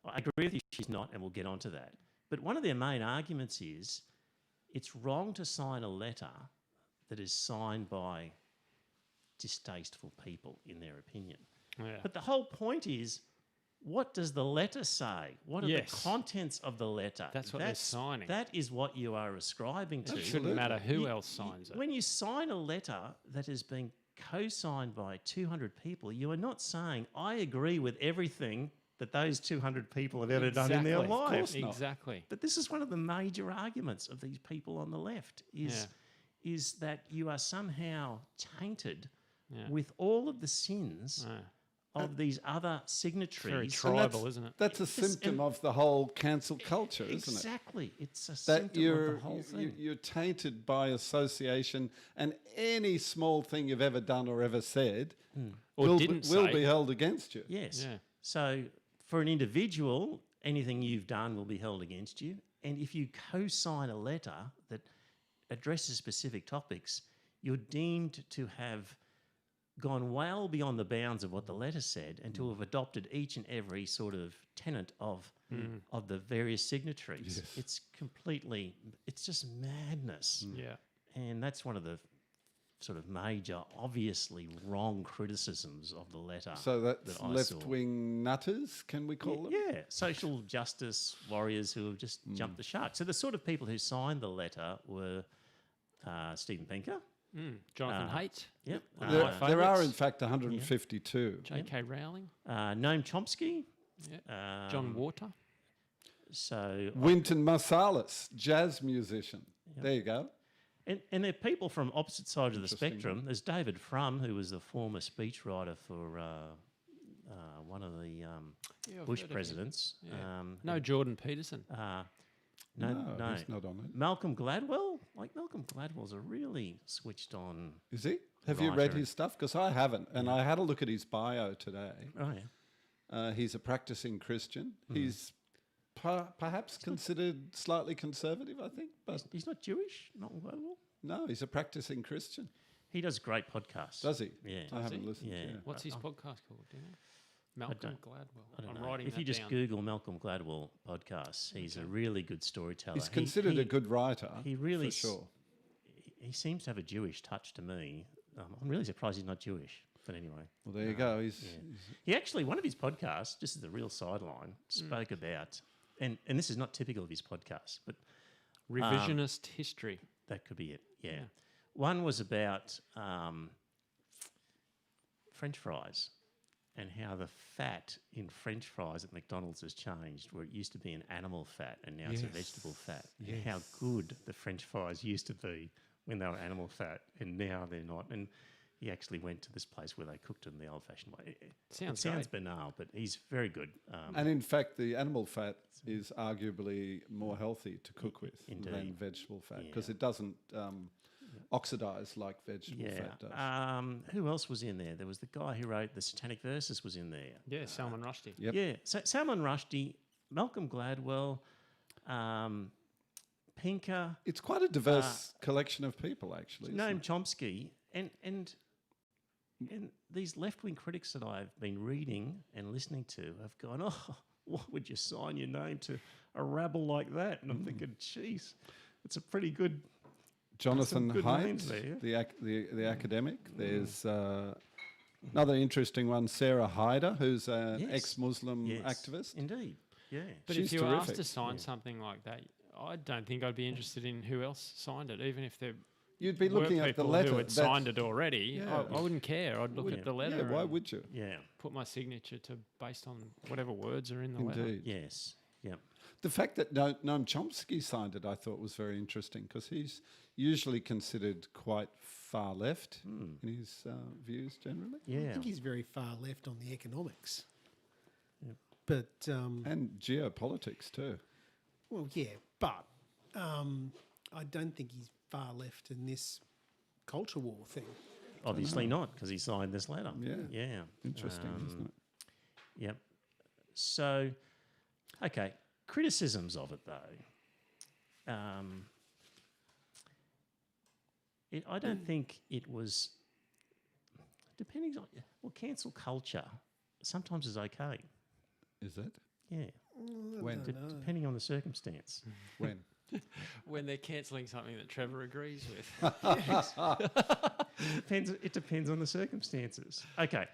I agree with you, she's not, and we'll get onto that. But one of their main arguments is it's wrong to sign a letter that is signed by distasteful people, in their opinion. Yeah. But the whole point is, what does the letter say? What are Yes. the contents of the letter? That's what they're signing. That is what you are ascribing to. It shouldn't matter who else signs it. When you sign a letter that has been co-signed by 200 people, you are not saying, I agree with everything that those 200 people have ever done in their Exactly. life. Of course not. Exactly. But this is one of the major arguments of these people on the left, is that you are somehow tainted with all of the sins of these other signatories. Very tribal, isn't it? That's a symptom of the whole cancel culture, isn't it? Exactly. It's a That symptom of the whole thing. you're tainted by association, and any small thing you've ever done or ever said Or will didn't will say. be held against you. Yes. Yeah. So for an individual, anything you've done will be held against you. And if you co-sign a letter that addresses specific topics, you're deemed to have gone well beyond the bounds of what the letter said and to have adopted each and every sort of tenet of the various signatories. Yes. It's completely, it's just madness. Yeah. And that's one of the sort of major, obviously wrong criticisms of the letter. So that's that I left-wing nutters, can we call them? Yeah, social justice warriors who have just jumped the shark. So the sort of people who signed the letter were Steven Pinker. Jonathan Haidt. Yep. One of my There are, favourites. in fact, 152. JK Rowling. Noam Chomsky. Yeah. John Water. So, Wynton Marsalis, jazz musician. There you go. and they're people from opposite sides of the Interesting. spectrum. There's David Frum, who was the former speechwriter for one of the Yeah, I've Bush heard of him. presidents. Yeah. No, Jordan Peterson. No, He's not on it. Malcolm Gladwell. Like Malcolm Gladwell's a really switched on. Is he? Have you read Writer. his stuff? Because I haven't. And I had a look at his bio today. Oh yeah. He's a practicing Christian. He's perhaps considered slightly conservative, I think. But He's not Jewish, Malcolm Gladwell. no, he's a practicing Christian. He does great podcasts. Does he? Yeah. I haven't he? listened. Yeah. Yeah. What's his podcast called? Do you know? Malcolm don't- Gladwell. I don't I'm know. writing If that you just down. Google Malcolm Gladwell podcasts, he's a really good storyteller. He's considered a good writer, he really for sure. He seems to have a Jewish touch to me. I'm really surprised he's not Jewish. But anyway, Well, there you go. he actually, one of his podcasts, just as a real sideline, spoke about, and this is not typical of his podcasts, but Revisionist history. that could be it. Yeah. One was about French fries and how the fat in French fries at McDonald's has changed, where it used to be an animal fat and now it's a vegetable fat. And how good the French fries used to be when they were animal fat and now they're not. And he actually went to this place where they cooked them the old-fashioned way. It Sounds sounds great. banal, but he's very good. And in fact, the animal fat is arguably more healthy to cook with than Indeed. vegetable fat because it doesn't oxidize like vegetable fat does. Who else was in there? There was the guy who wrote the Satanic Verses was in there. Yeah, Salman Rushdie. Yep. Yeah, so Salman Rushdie, Malcolm Gladwell, Pinker, It's quite a diverse collection of people, actually. isn't Noam it? Chomsky, and these left-wing critics that I've been reading and listening to have gone, oh, what would you sign your name to a rabble like that? And I'm thinking, geez, it's a pretty good... Jonathan good Haidt, names there. the academic. There's another interesting one, Sarah Haider, who's an Yes. ex-Muslim Yes, activist. Indeed, yeah. But She's if you were asked terrific. to sign something like that, I don't think I'd be interested in who else signed it, even if there You'd be were looking at the people letter. who had that's- signed it already. Yeah. I wouldn't care. I'd look at the letter Yeah, why and would you? Yeah, put my signature to based on whatever words are in the letter. Indeed. yes, yep. The fact that Noam Chomsky signed it, I thought was very interesting because he's usually considered quite far left in his views generally. I Yeah, think he's very far left on the economics. But, And geopolitics too. well, yeah, but I don't think he's far left in this culture war thing. obviously not, because he signed this letter. Yeah. Yeah. Interesting, isn't it? Yep. So, okay, criticisms of it though. I don't think it was, depending on, well, cancel culture sometimes is okay. Is it? Yeah, When? depending on the circumstance. When? When they're cancelling something that Trevor agrees with. It depends on the circumstances. Okay.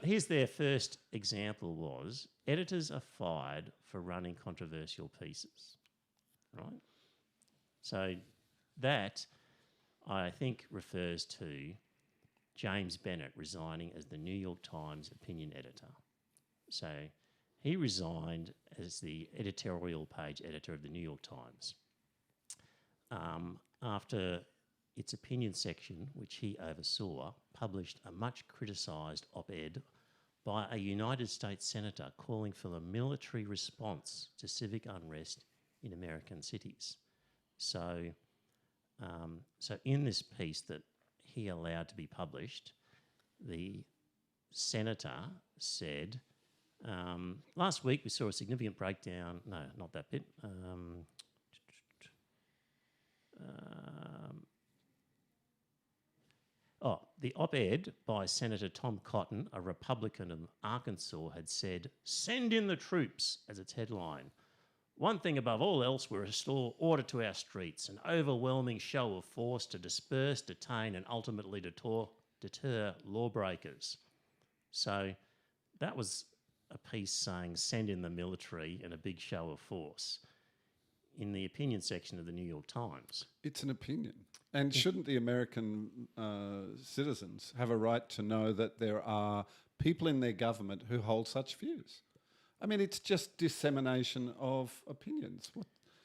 Here's their first example was editors are fired for running controversial pieces, right? So that, I think, refers to James Bennett resigning as the New York Times opinion editor. So he resigned as the editorial page editor of the New York Times after its opinion section, which he oversaw, published a much criticised op-ed by a United States senator calling for a military response to civic unrest in American cities. So in this piece that he allowed to be published, the senator said, last week we saw a significant breakdown. No, not that bit. The op-ed by Senator Tom Cotton, a Republican of Arkansas, had said, "Send in the troops," as its headline. "One thing above all else, we restore order to our streets, an overwhelming show of force to disperse, detain and ultimately deter lawbreakers." So that was a piece saying send in the military and a big show of force in the opinion section of the New York Times. It's an opinion. And shouldn't the American citizens have a right to know that there are people in their government who hold such views? I mean, it's just dissemination of opinions.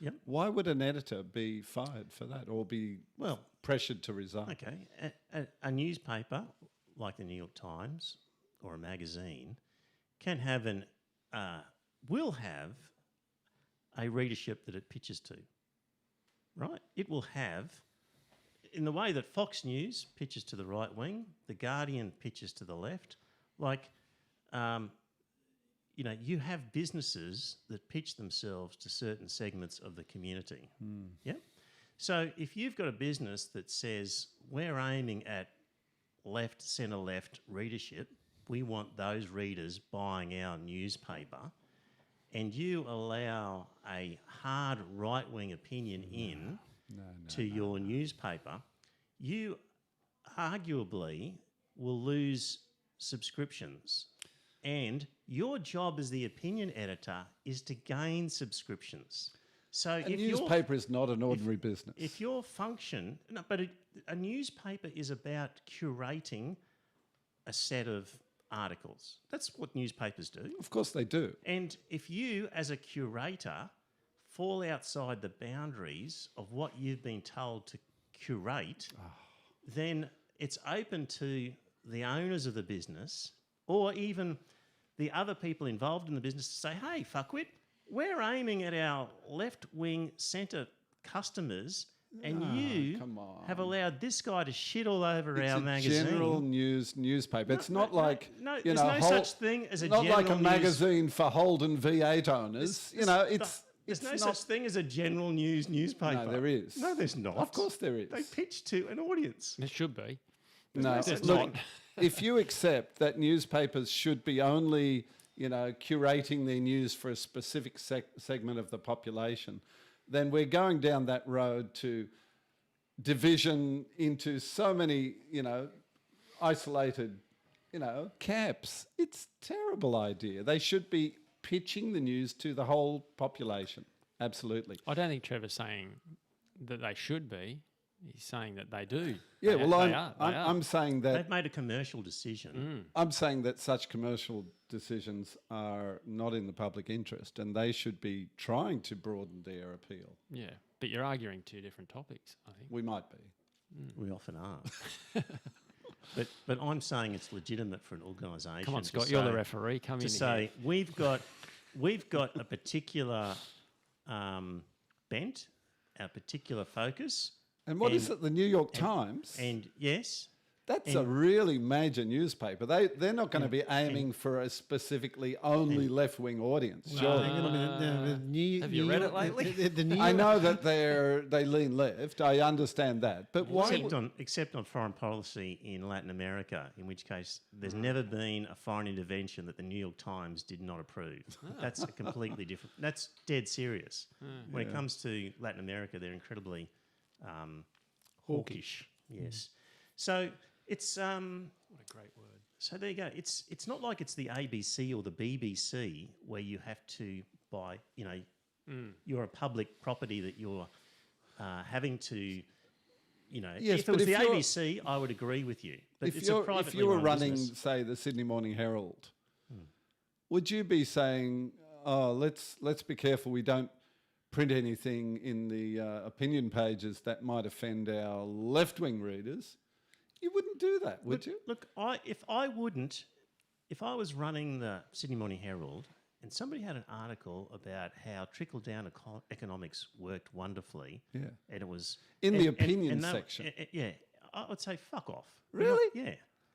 Yep. Why would an editor be fired for that or be pressured to resign? Okay, a newspaper like the New York Times or a magazine can have will have a readership that it pitches to, right? It will have, in the way that Fox News pitches to the right wing, The Guardian pitches to the left, you have businesses that pitch themselves to certain segments of the community. Yeah. So if you've got a business that says we're aiming at left, centre left readership, we want those readers buying our newspaper, and you allow a hard right wing opinion to your newspaper, you arguably will lose subscriptions. And your job as the opinion editor is to gain subscriptions. So A newspaper is not an ordinary business. If your function, a newspaper is about curating a set of articles. That's what newspapers do. Of course they do. And if you, as a curator, fall outside the boundaries of what you've been told to curate, then it's open to the owners of the business or even the other people involved in the business to say, hey, fuckwit, we're aiming at our left-wing centre customers and you have allowed this guy to shit all over our magazine. It's a general newspaper. It's not like... No, there's no such thing as a general news... Not like a magazine for Holden V8 owners. There's no such thing as a general news newspaper. No, there is. No, there's not. Of course there is. They pitch to an audience. It should be. No, look, if you accept that newspapers should be only, curating their news for a specific segment of the population, then we're going down that road to division into so many, isolated, camps. It's a terrible idea. They should be pitching the news to the whole population. Absolutely. I don't think Trevor's saying that they should be. He's saying that they do. Yeah, they are. I'm saying that... They've made a commercial decision. I'm saying that such commercial decisions are not in the public interest and they should be trying to broaden their appeal. Yeah, but you're arguing two different topics, I think. We might be. We often are. But I'm saying it's legitimate for an organisation. Come on, Scott, you're the referee. Come in to say we've got a particular bent, a particular focus. And what is it? The New York Times? And yes, That's a really major newspaper. They're not going to be aiming for a specifically only left-wing audience, surely. Hang on a minute. Have you read it lately? I know that they lean left. I understand that. But why... Except on foreign policy in Latin America, in which case there's never been a foreign intervention that the New York Times did not approve. That's a completely different... That's dead serious. When it comes to Latin America, they're incredibly hawkish. Yes. So it's... What a great word. So there you go. It's not like it's the ABC or the BBC where you have to buy, you're a public property that you're having to, Yes, if it was the ABC, I would agree with you. But it's a privately if you were run running, business. say, the Sydney Morning Herald, would you be saying, "Oh, let's be careful, we don't print anything in the opinion pages that might offend our left-wing readers"? You wouldn't do that, would you? Look, if I was running the Sydney Morning Herald and somebody had an article about how trickle-down economics worked wonderfully, and it was... In the opinion section? I would say, fuck off. Really? Yeah.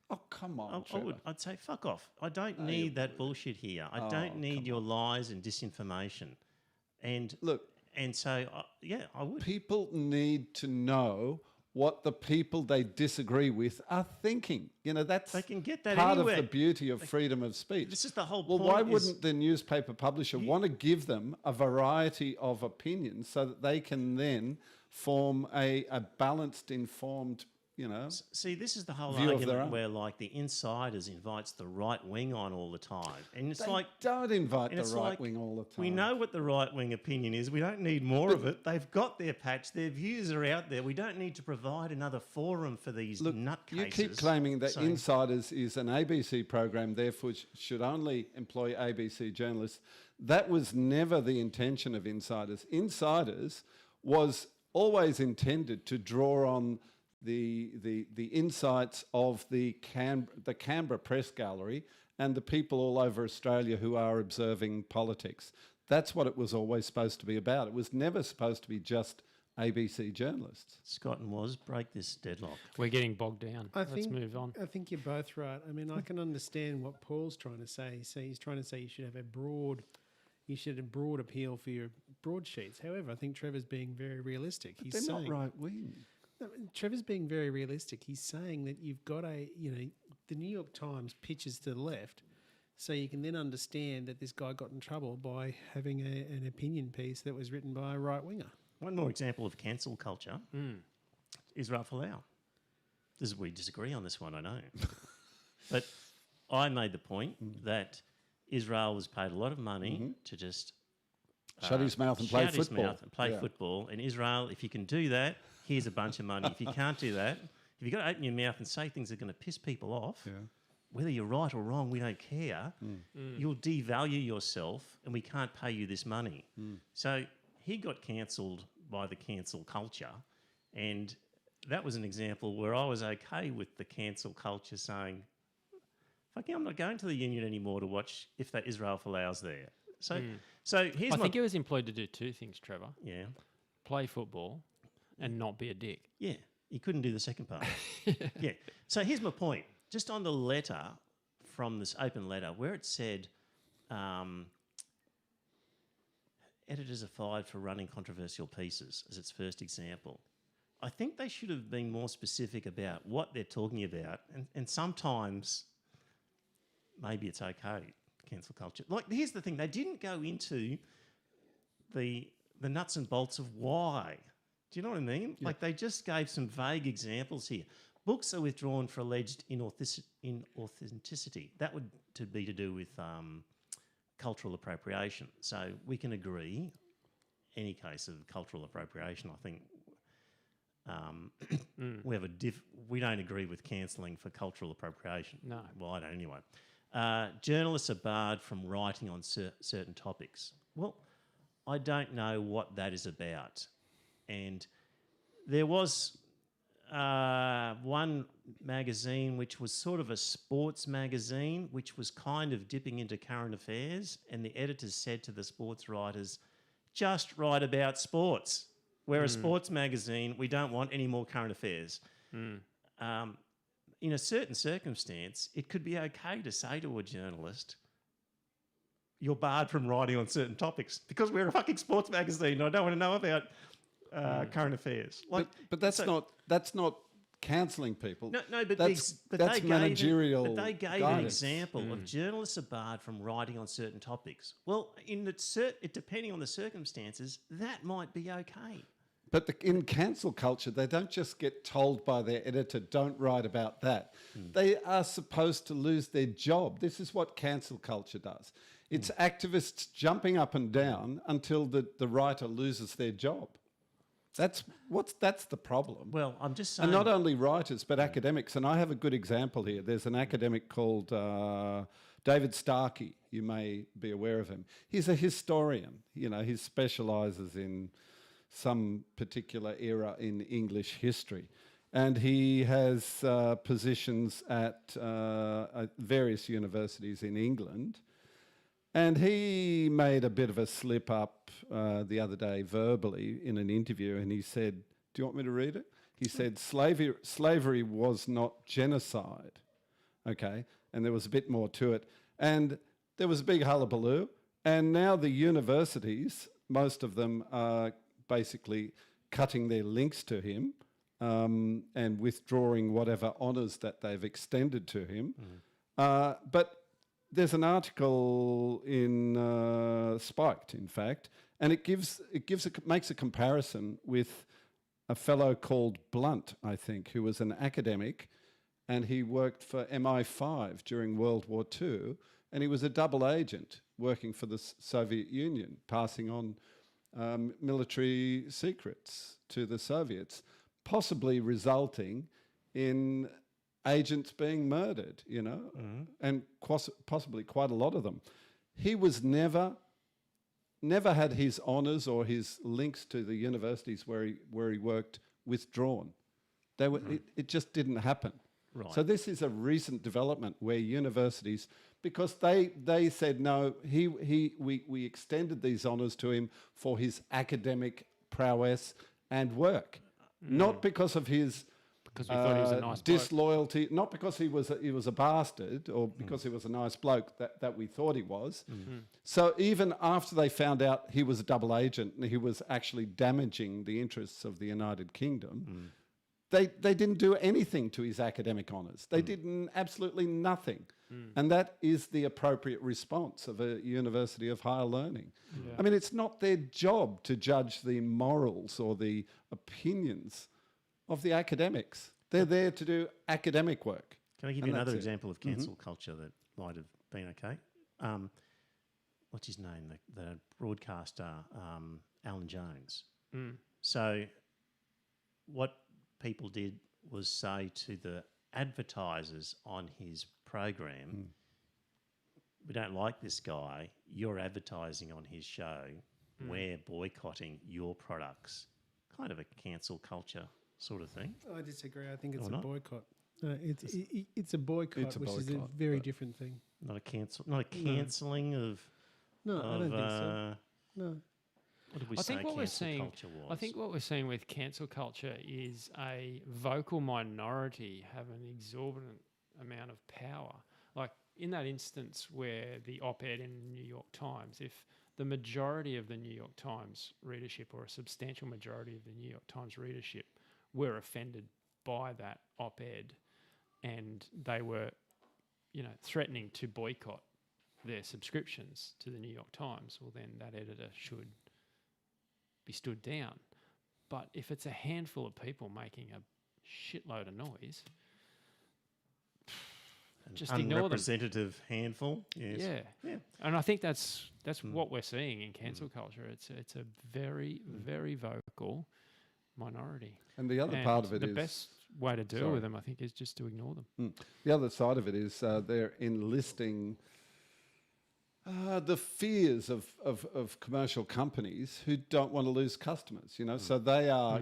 Oh, come on, Trevor. I'd say, fuck off. I don't need that bullshit here. I don't need your lies and disinformation. And look, and so, I would. People need to know what the people they disagree with are thinking. That's they can get that part anywhere. of the beauty of freedom of speech. This is the whole well, point. why wouldn't the newspaper publisher want to give them a variety of opinions so that they can then form a balanced, informed, See, this is the whole view of their argument own. where, like, the Insiders invites the right wing on all the time, and it's They like don't invite and the it's right like, wing all the time. we know what the right wing opinion is. We don't need more of it. They've got their patch. Their views are out there. We don't need to provide another forum for these nutcases. You keep claiming that Insiders is an ABC program, therefore should only employ ABC journalists. That was never the intention of Insiders. Insiders was always intended to draw on the insights of the Canberra Press Gallery and the people all over Australia who are observing politics. That's what it was always supposed to be about. It was never supposed to be just ABC journalists. Scott and Woz, break this deadlock. We're getting bogged down. Let's move on. I think you're both right. I mean, I can understand what Paul's trying to say. So he's trying to say you should have a broad appeal for your broadsheets. However, I think Trevor's being very realistic. But they're not right wing. Trevor's being very realistic. He's saying that you've got the New York Times pitches to the left, so you can then understand that this guy got in trouble by having an opinion piece that was written by a right winger. One more example of cancel culture is Israel Folau. We disagree on this one, I know. But I made the point that Israel was paid a lot of money to just... shut his mouth and play football. His mouth and play football. And Israel, if you can do that, here's a bunch of money. If you can't do that, if you've got to open your mouth and say things that are going to piss people off, whether you're right or wrong, we don't care. You'll devalue yourself and we can't pay you this money. So he got cancelled by the cancel culture, and that was an example where I was okay with the cancel culture saying, fucking, I'm not going to the union anymore to watch if that Israel Folau's there. So here's I think he was employed to do two things, Trevor. Yeah. Play football and not be a dick. Yeah. He couldn't do the second part. Yeah. So here's my point. Just on the letter from this open letter where it said editors are fired for running controversial pieces as its first example. I think they should have been more specific about what they're talking about, and sometimes maybe it's okay, cancel culture. Like, here's the thing, they didn't go into the nuts and bolts of why. Do you know what I mean? Yeah. Like, they just gave some vague examples here. Books are withdrawn for alleged inauthenticity. That would be to do with cultural appropriation. So we can agree, any case of cultural appropriation, I think we don't agree with cancelling for cultural appropriation. No. Well, I don't anyway. Journalists are barred from writing on certain topics. Well, I don't know what that is about. And there was one magazine which was sort of a sports magazine, which was kind of dipping into current affairs, and the editors said to the sports writers, just write about sports. We're a sports magazine. We don't want any more current affairs. in a certain circumstance, it could be okay to say to a journalist, you're barred from writing on certain topics because we're a fucking sports magazine. I don't want to know about current affairs. But that's not cancelling people. No, but that's they managerial. But they gave an guidance. example of journalists are barred from writing on certain topics. Well, depending on the circumstances, that might be okay. But in cancel culture, they don't just get told by their editor, don't write about that. They are supposed to lose their job. This is what cancel culture does. It's activists jumping up and down until the writer loses their job. That's the problem. Well, I'm just saying... And not only writers, but academics. And I have a good example here. There's an academic called David Starkey. You may be aware of him. He's a historian. He specialises in some particular era in English history. And he has positions at various universities in England. And he made a bit of a slip up the other day verbally in an interview, and he said, do you want me to read it? He said, slavery was not genocide, okay? And there was a bit more to it. And there was a big hullabaloo, and now the universities, most of them are basically cutting their links to him and withdrawing whatever honours that they've extended to him. But there's an article in Spiked, in fact, and it makes a comparison with a fellow called Blunt, I think, who was an academic, and he worked for MI5 during World War II, and he was a double agent working for the Soviet Union, passing on military secrets to the Soviets, possibly resulting in agents being murdered, and possibly quite a lot of them. He was never had his honours or his links to the universities where he worked withdrawn. It just didn't happen. Right. So this is a recent development where universities, because they said no, we extended these honours to him for his academic prowess and work, not because of his Because we thought he was a nice bloke. disloyalty, not because he was a bastard or because he was a nice bloke that we thought he was. So even after they found out he was a double agent and he was actually damaging the interests of the United Kingdom, they didn't do anything to his academic honours. They did absolutely nothing. And that is the appropriate response of a university of higher learning. Yeah. I mean, it's not their job to judge the morals or the opinions of the academics. They're there to do academic work. Can I give And you another that's it. example of cancel culture that might have been okay? What's his name? The broadcaster, Alan Jones. So what people did was say to the advertisers on his program, we don't like this guy, you're advertising on his show, we're boycotting your products. Kind of a cancel culture sort of thing. I disagree. I think it's Or a not? boycott. No, it's a boycott, It's a which is a boycott, very but- different thing. Not a cancelling of... No, I don't think so. No. What did we I say think what we're cancel seeing, culture was? I think what we're seeing with cancel culture is a vocal minority have an exorbitant amount of power. Like in that instance where the op-ed in the New York Times, if the majority of the New York Times readership or a substantial majority of the New York Times readership were offended by that op-ed and they were, threatening to boycott their subscriptions to the New York Times, well then that editor should be stood down. But if it's a handful of people making a shitload of noise, just ignore them. Unrepresentative handful. Yes. Yeah. And I think that's what we're seeing in cancel culture. It's a very, very vocal minority. And the other And part of it the is... best way to deal with them, I think, is just to ignore them. The other side of it is they're enlisting the fears of commercial companies who don't want to lose customers, So they are,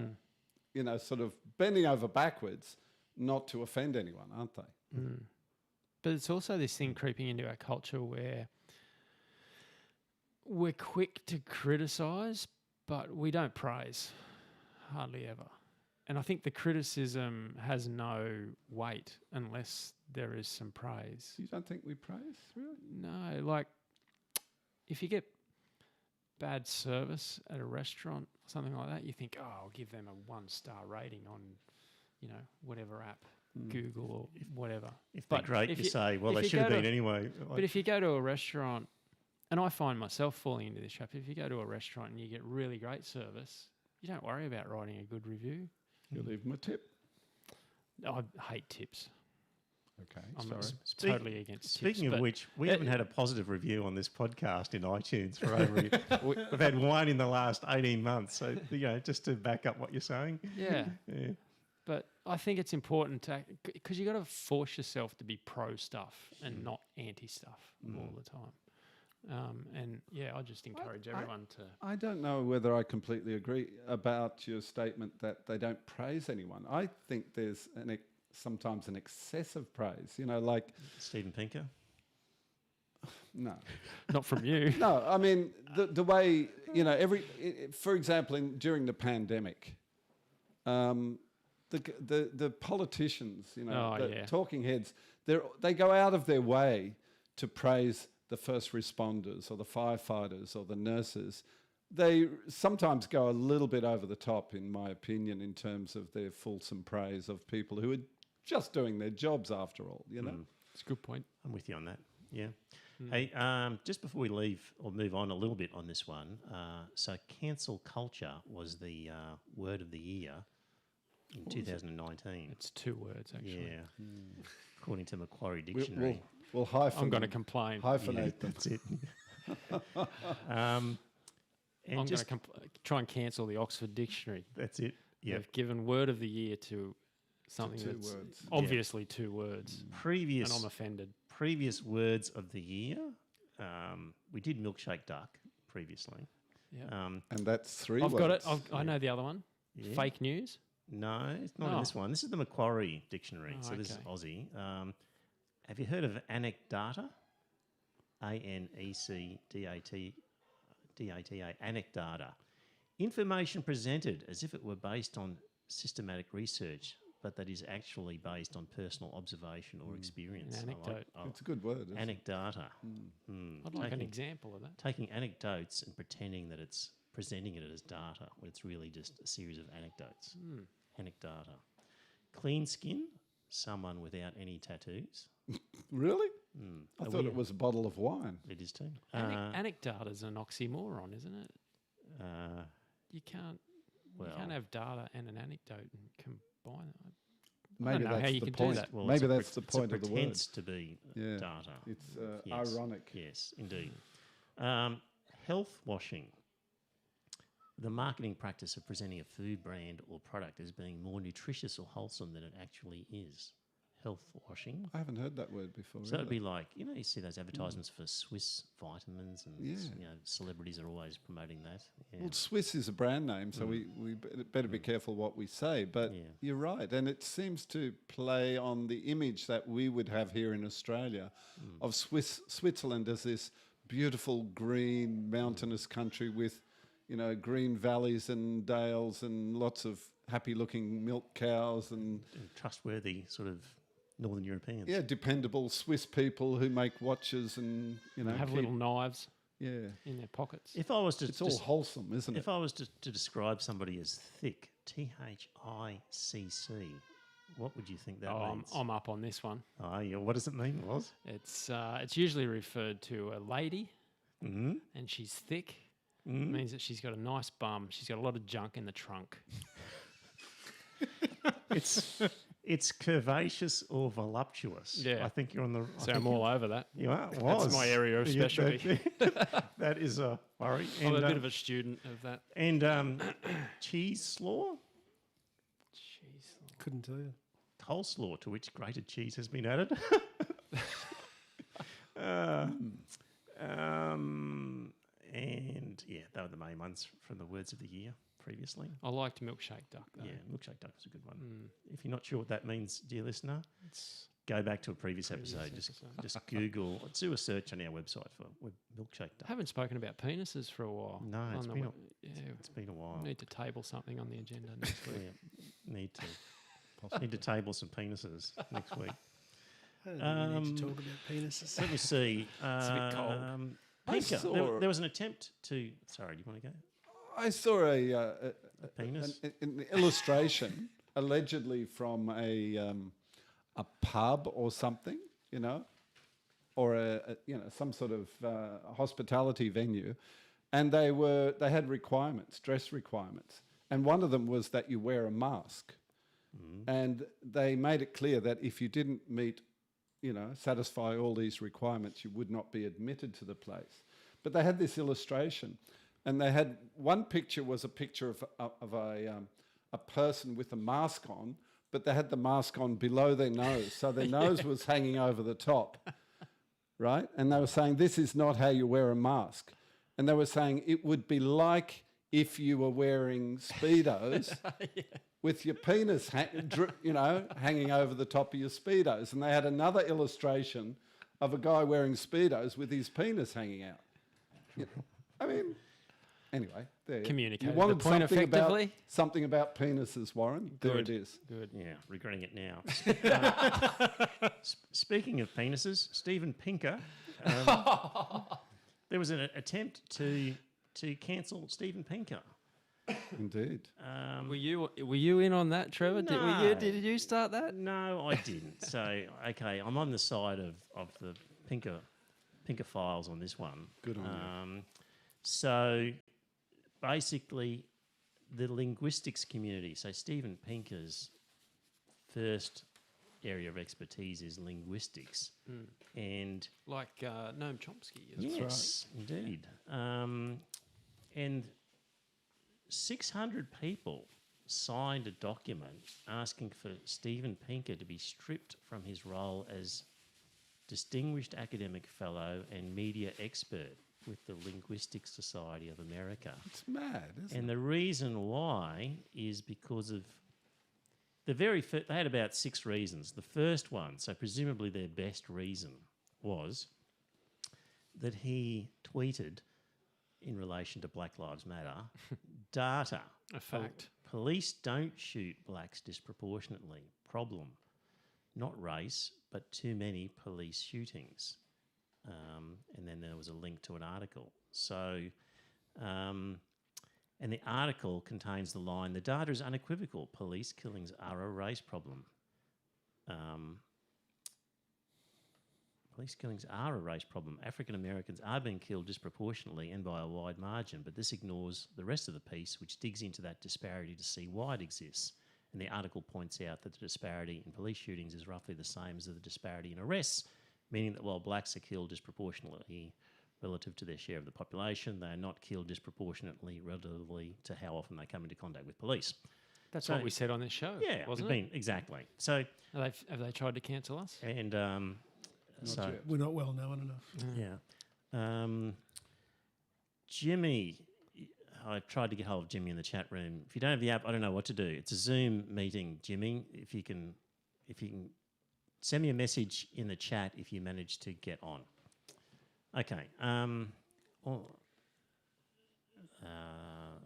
sort of bending over backwards not to offend anyone, aren't they? But it's also this thing creeping into our culture where we're quick to criticise, but we don't praise, hardly ever. I think the criticism has no weight unless there is some praise. You don't think we praise, really? No, like if you get bad service at a restaurant, something like that, you think, oh, I'll give them a 1-star rating on, whatever app, Google or whatever. If they're great, you say, well, they should have been anyway. But if you go to a restaurant, and I find myself falling into this trap, if you go to a restaurant and you get really great service, you don't worry about writing a good review. You leave them a tip. I hate tips. Okay, I'm sorry. totally against tips. Speaking of which, we haven't had a positive review on this podcast in iTunes for over a year. We've had one in the last 18 months. So, just to back up what you're saying. Yeah. Yeah. But I think it's important to, because you got to force yourself to be pro stuff and not anti stuff all the time. I just encourage everyone to. I don't know whether I completely agree about your statement that they don't praise anyone. I think there's sometimes an excessive praise. Like Steven Pinker? no, Not from you. no. I mean the way for example, during the pandemic, the politicians, talking heads, they go out of their way to praise the first responders or the firefighters or the nurses. They sometimes go a little bit over the top, in my opinion, in terms of their fulsome praise of people who are just doing their jobs after all, It's a good point. I'm with you on that. Yeah. Hey, just before we leave or move on a little bit on this one, so cancel culture was the word of the year in 2019. It's 2 words, actually. Yeah. According to Macquarie Dictionary. We'll hyphen. I'm going to complain. Hyphenate them. That's it. I'm going to try and cancel the Oxford Dictionary. That's it. Yeah. They've given word of the year to something two that's words. obviously 2 words. Previous, And I'm offended. previous words of the year. We did milkshake duck previously. Yeah. And that's 3 I've words. got it. I know the other one. Yeah. Fake news. No, it's not in this one. This is the Macquarie Dictionary, so this is okay. Aussie. Have you heard of anecdata? ANECDATA, anecdata. Information presented as if it were based on systematic research, but that is actually based on personal observation or experience. An anecdote. It's a good word. Isn't it? Anecdata. I'd like an example of that. Taking anecdotes and pretending that it's presenting it as data when it's really just a series of anecdotes. Anecdata. Clean skin, someone without any tattoos. Really? I thought it was a bottle of wine. It is too. Anecdata is an oxymoron, isn't it? You can't have data and an anecdote and combine it. Maybe know how that's you the can do point. that. Well, Maybe it's a that's the point of the word. Pretends to be Yeah. data. It's Yes. ironic. Yes, indeed. Health washing. The marketing practice of presenting a food brand or product as being more nutritious or wholesome than it actually is. Health washing. I haven't heard that word before. So it'd be like, you see those advertisements for Swiss vitamins and celebrities are always promoting that. Yeah. Well, Swiss is a brand name, so we better be careful what we say. But you're right, and it seems to play on the image that we would have here in Australia of Switzerland as this beautiful green mountainous country with, green valleys and dales and lots of happy-looking milk cows and trustworthy sort of Northern Europeans. Yeah, dependable Swiss people who make watches and Have little knives in their pockets. If I was to it's all wholesome, isn't it? If I was to describe somebody as thick, THICC, what would you think that means? I'm up on this one. Oh, yeah. What does it mean, Loz? It's usually referred to a lady, and she's thick. It means that she's got a nice bum. She's got a lot of junk in the trunk. It's curvaceous or voluptuous. Yeah. I think you're on the... So I'm all over that. You are? That's my area of specialty. That is a worry. I'm a bit of a student of that. And cheese slaw? Couldn't tell you. Coleslaw, to which grated cheese has been added. And they were the main ones from the words of the year previously. I liked milkshake duck, though. Yeah, milkshake duck was a good one. If you're not sure what that means, dear listener, go back to a previous episode. Just Google, do a search on our website for milkshake day. I haven't spoken about penises for a while. No, on it's the been web- it's been a while. We need to table something on the agenda next week. Yeah, need to table some penises next week. I don't think we need to talk about penises. Let me see. It's a bit cold. Pinker, there was an attempt to. Sorry, do you want to go? I saw a penis? an illustration, allegedly from a pub or something, or some sort of hospitality venue, and they had requirements, dress requirements, and one of them was that you wear a mask, and they made it clear that if you didn't meet, satisfy all these requirements, you would not be admitted to the place. But they had this illustration, and they had one picture was a picture of a person with a mask on, but they had the mask on below their nose, so their nose was hanging over the top, right? And they were saying, this is not how you wear a mask. And they were saying it would be like if you were wearing Speedos with your penis, hanging over the top of your Speedos. And they had another illustration of a guy wearing Speedos with his penis hanging out. I mean, anyway, there. Communicated You wanted the point something effectively. something about penises, Warren. There it is. Good. Yeah, regretting it now. Speaking of penises, Steven Pinker. There was an attempt to cancel Steven Pinker. Indeed. Were you in on that, Trevor? No. Did you start that? No, I didn't. So, okay, I'm on the side of the Pinker files on this one. Good on you. So, basically, the linguistics community. So, Steven Pinker's first area of expertise is linguistics, and Like Noam Chomsky. yes, indeed. And 600 people signed a document asking for Steven Pinker to be stripped from his role as Distinguished Academic Fellow and Media Expert with the Linguistic Society of America. It's mad, isn't it? And the reason why is because of the very first, they had about 6 reasons. The first one, so presumably their best reason, was that he tweeted in relation to Black Lives Matter data. A fact. Police don't shoot blacks disproportionately. Problem. Not race, but too many police shootings. And then there was a link to an article. So, and the article contains the line, the data is unequivocal. Police killings are a race problem. Police killings are a race problem. African Americans are being killed disproportionately and by a wide margin, but this ignores the rest of the piece, which digs into that disparity to see why it exists. And the article points out that the disparity in police shootings is roughly the same as the disparity in arrests, meaning that while blacks are killed disproportionately relative to their share of the population, they are not killed disproportionately relatively to how often they come into contact with police. That's what we said on this show. Yeah, wasn't it? Exactly. So, Have they tried to cancel us? and so yet. We're not well known enough. yeah, Jimmy. I've tried to get hold of Jimmy in the chat room. If you don't have the app, I don't know what to do. It's a Zoom meeting, Jimmy. If you can send me a message in the chat if you manage to get on. Okay.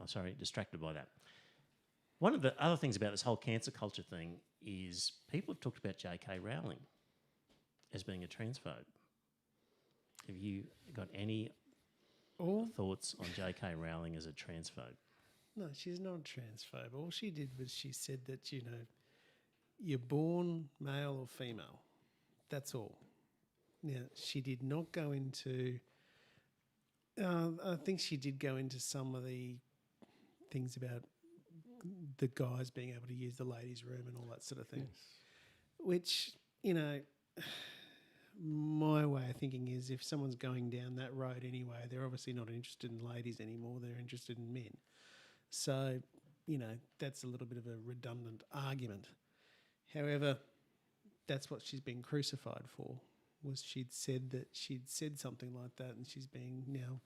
Sorry, distracted by that. One of the other things about this whole cancel culture thing is people have talked about JK Rowling as being a transphobe. Have you got any thoughts on JK Rowling as a transphobe? No, she's not a transphobe. All she did was she said that, you're born male or female. That's all. Now, she did not go into... I think she did go into some of the things about the guys being able to use the ladies' room and all that sort of thing. Yes. Which, my way of thinking is if someone's going down that road anyway, they're obviously not interested in ladies anymore, they're interested in men. So, that's a little bit of a redundant argument. However, that's what she's been crucified for, was she'd said something like that and she's being now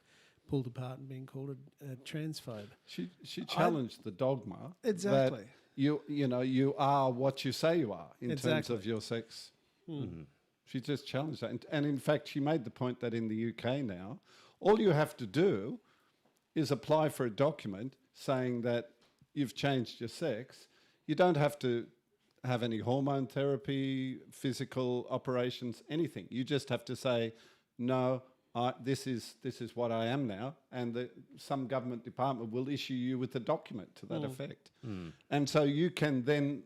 pulled apart and being called a transphobe. She challenged the dogma Exactly. that you are what you say you are in terms Exactly. of your sex She just challenged that. And in fact, she made the point that in the UK now, all you have to do is apply for a document saying that you've changed your sex. You don't have to have any hormone therapy, physical operations, anything. You just have to say, no, this is what I am now, and some government department will issue you with a document to that effect. And so you can then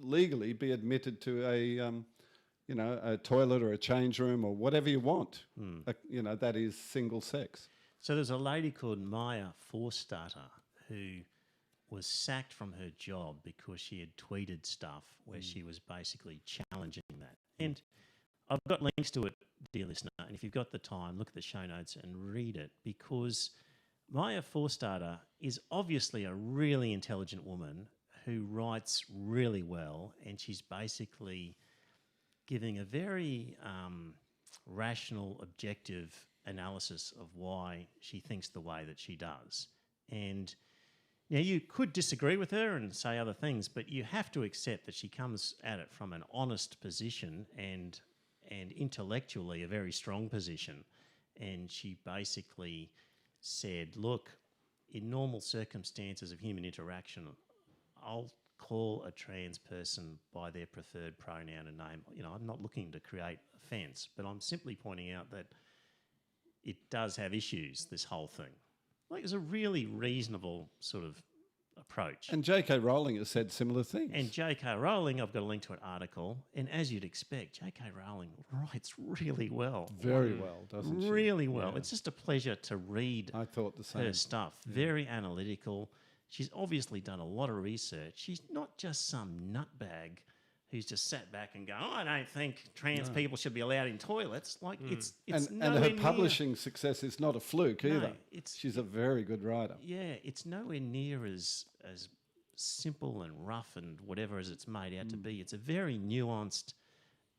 legally be admitted to a toilet or a change room or whatever you want, that is single sex. So there's a lady called Maya Forstater who was sacked from her job because she had tweeted stuff where she was basically challenging that. And I've got links to it, dear listener, and if you've got the time, look at the show notes and read it, because Maya Forstater is obviously a really intelligent woman who writes really well, and she's basically giving a very rational, objective analysis of why she thinks the way that she does. And you could disagree with her and say other things, but you have to accept that she comes at it from an honest position and intellectually a very strong position. And she basically said, look, in normal circumstances of human interaction, I'll call a trans person by their preferred pronoun and name. I'm not looking to create offence, but I'm simply pointing out that it does have issues, this whole thing. Like, it's a really reasonable sort of approach. And JK Rowling has said similar things. And JK Rowling, I've got a link to an article, and as you'd expect, JK Rowling writes really well. Very well, doesn't she? Really well. Yeah. It's just a pleasure to read I thought the same. her stuff. Very analytical. She's obviously done a lot of research. She's not just some nutbag who's just sat back and gone, I don't think trans people should be allowed in toilets. Like, it's And nowhere her near- publishing success is not a fluke either. She's a very good writer. Yeah, it's nowhere near as simple and rough and whatever as it's made out to be. It's a very nuanced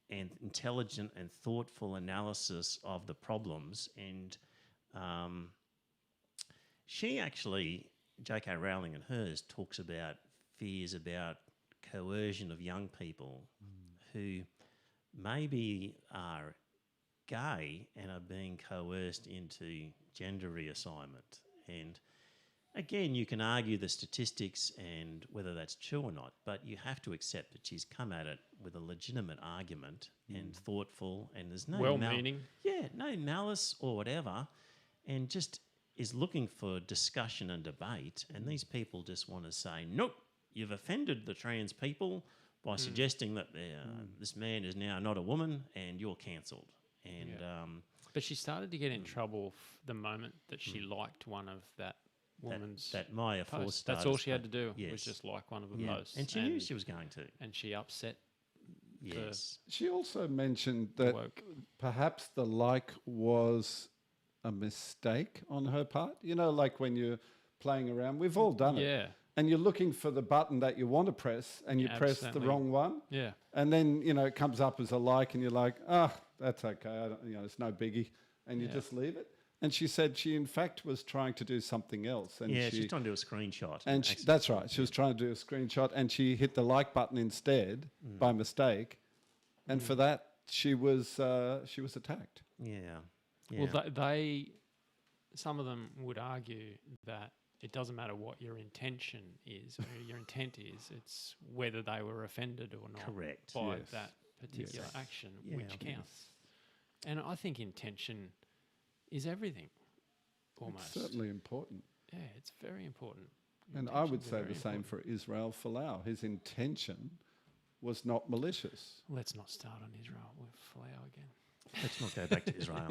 and intelligent and thoughtful analysis of the problems. And she actually, JK Rowling and hers, talks about fears about coercion of young people who maybe are gay and are being coerced into gender reassignment. And again, you can argue the statistics and whether that's true or not, but you have to accept that she's come at it with a legitimate argument and thoughtful, and there's no Well-meaning. no malice or whatever, and just is looking for discussion and debate. And these people just want to say, nope, you've offended the trans people by suggesting that this man is now not a woman and you're cancelled. And But she started to get in trouble the moment that she liked one of that woman's that Maya posts. Forstater's That's all she had to post. do Yes. was just like one of the posts. And she knew she was going to. And she upset Yes. She also mentioned that woke. perhaps the like was a mistake on her part. Like when you're playing around, we've all done it. Yeah. And you're looking for the button that you want to press and you press the Absolutely. wrong one. Yeah. And then, it comes up as a like and you're like, that's okay. It's no biggie. And you just leave it. And she said she, in fact, was trying to do something else. And she's trying to do a screenshot. And that's right. She was trying to do a screenshot and she hit the like button instead by mistake. And for that, she was attacked. Yeah. Well, some of them would argue that it doesn't matter what your intention is, or your intent is, it's whether they were offended or not Correct. by Yes. that particular action, Yeah, which counts. And I think intention is everything, almost. It's certainly important. Yeah, it's very important. And I would Intentions are say very the same important. for Israel Folau. His intention was not malicious. Let's not start on Israel with Folau again. Let's not go back to Israel.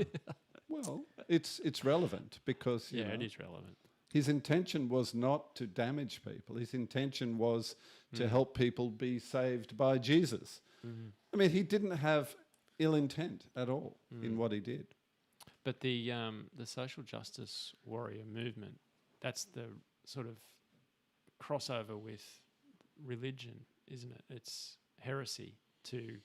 Well, it's relevant because you know, it is relevant. his intention was not to damage people. His intention was to help people be saved by Jesus. I mean, he didn't have ill intent at all in what he did. But the social justice warrior movement, that's the sort of crossover with religion, isn't it? It's heresy to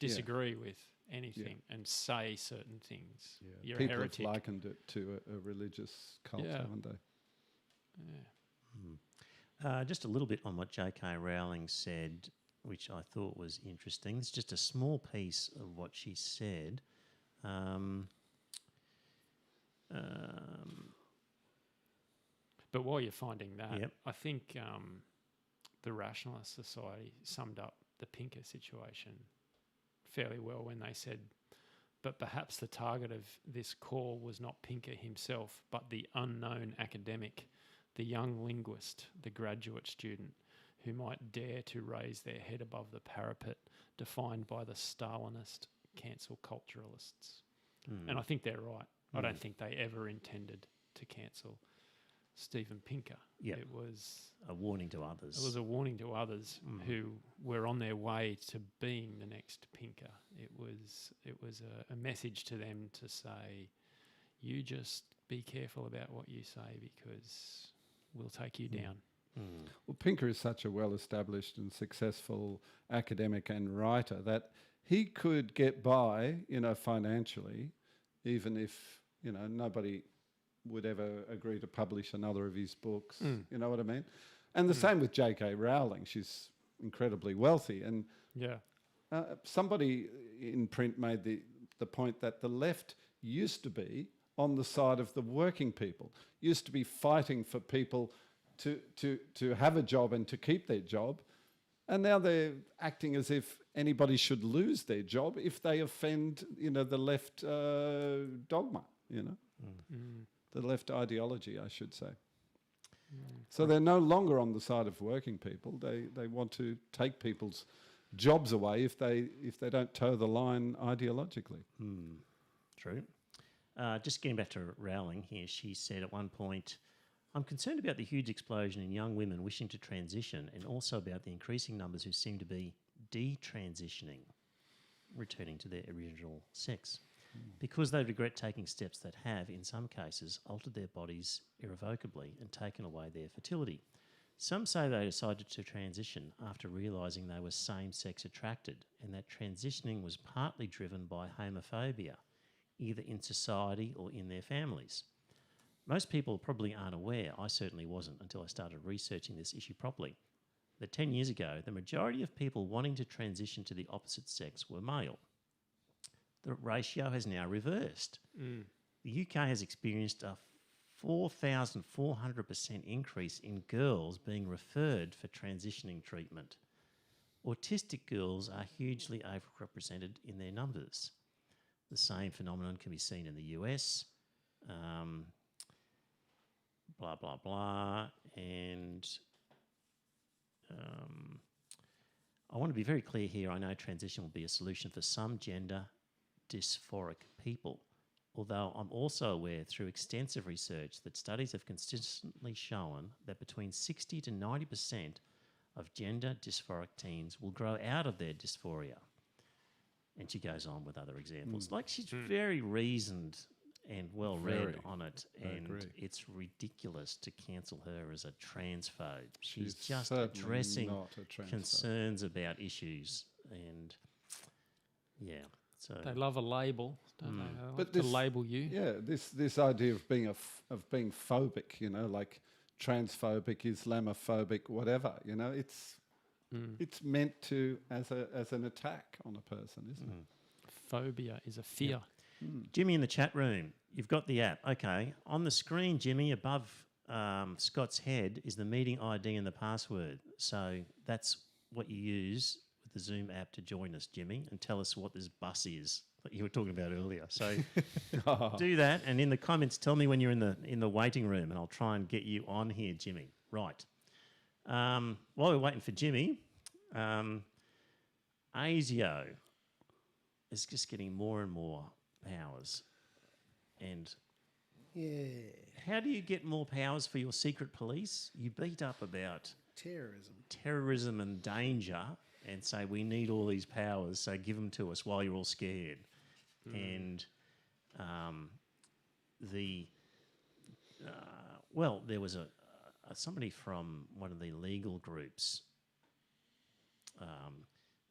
disagree with anything and say certain things. You're People a heretic. have likened it to a religious cult, haven't they? Yeah. Just a little bit on what JK Rowling said which I thought was interesting. It's just a small piece of what she said. But while you're finding that, Yep. I think the Rationalist Society summed up the Pinker situation fairly well when they said, but perhaps the target of this call was not Pinker himself, but the unknown academic, the young linguist, the graduate student, who might dare to raise their head above the parapet defined by the Stalinist cancel culturalists. And I think they're right. I don't think they ever intended to cancel Steven Pinker. Yep. It was A warning to others. a warning to others who were on their way to being the next Pinker. It was a message to them to say, you just be careful about what you say because we'll take you down. Well, Pinker is such a well-established and successful academic and writer that he could get by, financially, even if, nobody would ever agree to publish another of his books. You know what I mean? And the same with JK Rowling. She's incredibly wealthy. And Yeah. somebody in print made the point that the left used to be on the side of the working people, used to be fighting for people to have a job and to keep their job. And now they're acting as if anybody should lose their job if they offend, the left dogma, the left ideology, I should say. So they're no longer on the side of working people. They want to take people's jobs away if they don't toe the line ideologically. True. Just getting back to Rowling here, she said at one point, I'm concerned about the huge explosion in young women wishing to transition and also about the increasing numbers who seem to be detransitioning, returning to their original sex, because they regret taking steps that have, in some cases, altered their bodies irrevocably and taken away their fertility. Some say they decided to transition after realising they were same-sex attracted and that transitioning was partly driven by homophobia, either in society or in their families. Most people probably aren't aware, I certainly wasn't until I started researching this issue properly, that 10 years ago, the majority of people wanting to transition to the opposite sex were male. The ratio has now reversed. The UK has experienced a 4,400% increase in girls being referred for transitioning treatment. Autistic girls are hugely overrepresented in their numbers. The same phenomenon can be seen in the US. Blah, blah, blah. And I want to be very clear here. I know transition will be a solution for some gender dysphoric people, although I'm also aware through extensive research that studies have consistently shown that between 60 to 90% of gender dysphoric teens will grow out of their dysphoria. And she goes on with other examples. Like, she's very reasoned and well read on it, and it's ridiculous to cancel her as a transphobe. She's just addressing not a transphobe. concerns about issues, and so They love a label, don't they? They like But to this- label you. Yeah, this idea of being being phobic, like transphobic, Islamophobic, whatever, it's meant to as an attack on a person, isn't it? Phobia is a fear. Jimmy in the chat room, you've got the app. Okay. On the screen, Jimmy, above Scott's head is the meeting ID and the password. So that's what you use with the Zoom app to join us, Jimmy, and tell us what this bus is that you were talking about earlier. So do that, and in the comments, tell me when you're in the waiting room, and I'll try and get you on here, Jimmy. Right. While we're waiting for Jimmy, ASIO is just getting more and more powers. And how do you get more powers for your secret police? You beat up about terrorism and danger and say, we need all these powers, so give them to us while you're all scared. And there was somebody from one of the legal groups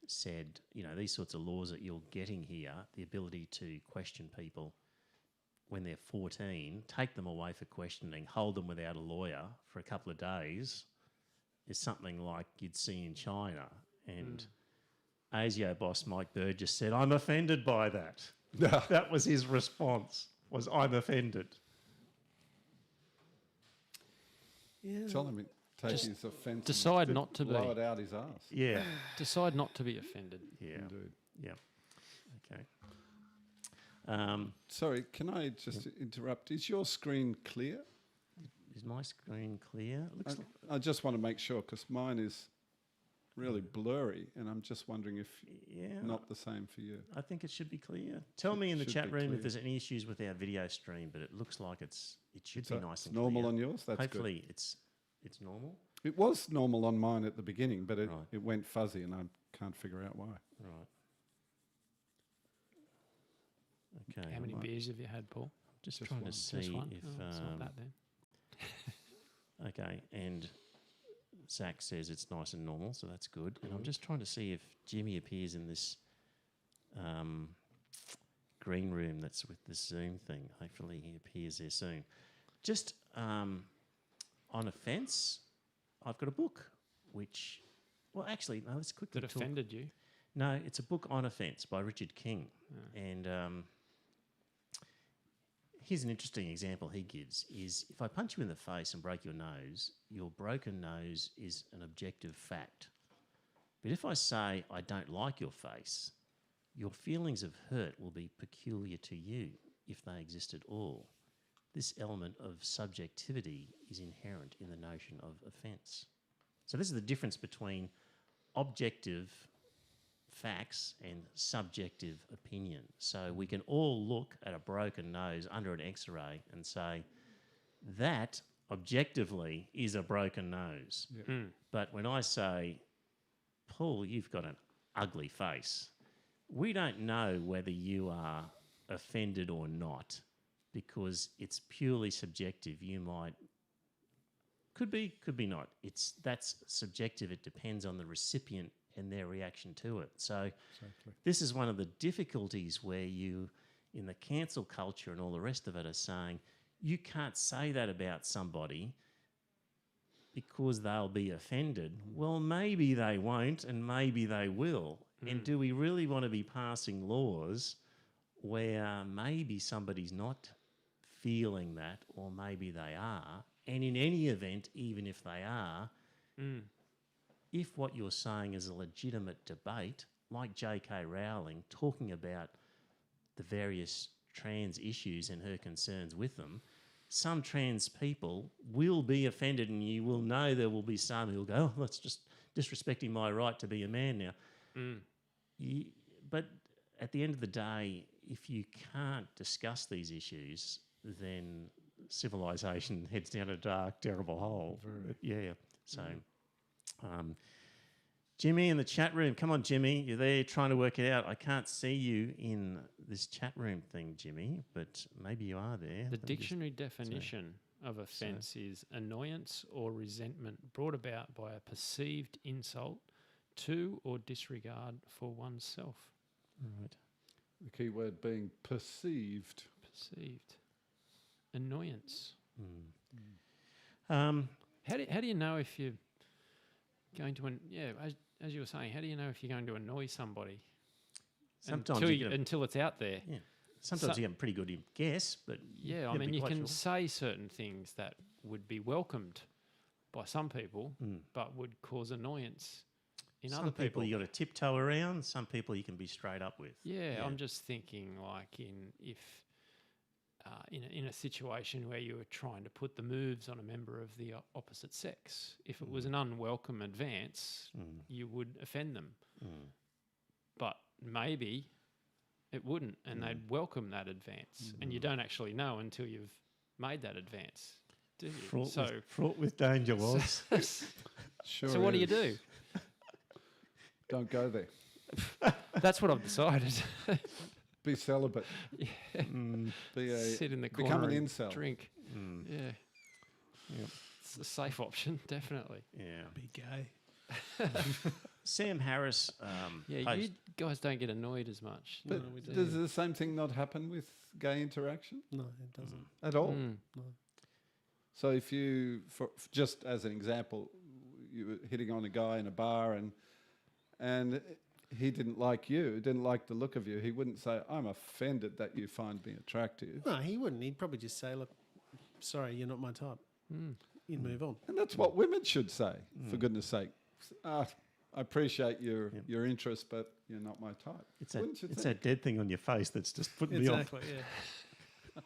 said, these sorts of laws that you're getting here, the ability to question people when they're 14, take them away for questioning, hold them without a lawyer for a couple of days, is something like you'd see in China. And ASIO boss Mike Bird just said, "I'm offended by that." That was his response, was "I'm offended." Yeah. Tell him take his offence. decide and not to blow be. it out his ass. Yeah. Decide not to be offended. Yeah. Indeed. Yeah. Okay. Sorry, can I just interrupt? Is your screen clear? Is my screen clear? Looks like, I just want to make sure because mine is really blurry, and I'm just wondering if yeah. not the same for you. I think it should be clear. Tell me in the should chat be room clear. if there's any issues with our video stream, but it looks like it should be nice It's and normal clear. on yours. That's Hopefully it's normal. good. It was normal on mine at the beginning, but Right. it went fuzzy, and I can't figure out why. Right. Okay. How many beers have you had, Paul? Just Just trying one. to see Just one? if. Oh, it's not bad then. Okay, and Zach says it's nice and normal, so that's good. And I'm just trying to see if Jimmy appears in this green room that's with the Zoom thing. Hopefully he appears there soon. Just on offence, I've got a book which, well, actually, no, let's quickly That talk. offended you? No, it's a book on offence by Richard King. And here's an interesting example he gives is if I punch you in the face and break your broken nose is an objective fact. But if I say I don't like your face, your feelings of hurt will be peculiar to you if they exist at all. This element of subjectivity is inherent in the notion of offence. So this is the difference between objective facts and subjective opinion. So we can all look at a broken nose under an X-ray and say, that objectively is a broken nose. But when I say, Paul, you've got an ugly face, we don't know whether you are offended or not because it's purely subjective. You might, could be not. That's subjective. It depends on the recipient and their reaction to it. So this is one of the difficulties where you, in the cancel culture and all the rest of it, are saying you can't say that about somebody because they'll be offended. Well, maybe they won't and maybe they will. And do we really want to be passing laws where maybe somebody's not feeling that or maybe they are? And in any event, even if they are, if what you're saying is a legitimate debate, like JK Rowling talking about the various trans issues and her concerns with them, some trans people will be offended and you will know there will be some who will go, oh, that's just disrespecting my right to be a man now. But at the end of the day, if you can't discuss these issues, then civilization heads down a dark, terrible hole. Yeah. So... Jimmy in the chat room. Come on, Jimmy. You're there trying to work it out. I can't see you in this chat room thing, Jimmy, but maybe you are there. The dictionary definition of offence is annoyance or resentment brought about by a perceived insult to or disregard for oneself. Right. The key word being perceived. Perceived. Annoyance. Mm. How do you know if you're going to, as you were saying, how do you know if you're going to annoy somebody? Sometimes until it's out there. Yeah. Sometimes you have a pretty good guess, but yeah, I you mean, you can sure. say certain things that would be welcomed by some people, but would cause annoyance in some other people. You got to tiptoe around. Some people you can be straight up with. Yeah, I'm just thinking like in a situation where you were trying to put the moves on a member of the opposite sex, if it was an unwelcome advance, you would offend them. But maybe it wouldn't, and they'd welcome that advance. And you don't actually know until you've made that advance, do you? Fraught with danger was. Sure. So what do you is. do? Don't go there. That's what I've decided. Be celibate. Sit in the corner become an and incel. drink. Yeah. Yep. It's a safe option, definitely. Yeah. Be gay. Sam Harris. Yeah, you guys don't get annoyed as much. But No, we do. does the same thing not happen with gay interaction No, it doesn't. at all? No. So if you, just as an example, you were hitting on a guy in a bar and he didn't like you, didn't like the look of you, he wouldn't say, I'm offended that you find me attractive. No, he wouldn't. He'd probably just say, look, sorry, you're not my type. You'd move on. And that's what women should say, for goodness sake. I appreciate your interest, but you're not my type. It's that dead thing on your face that's just putting me off. Exactly,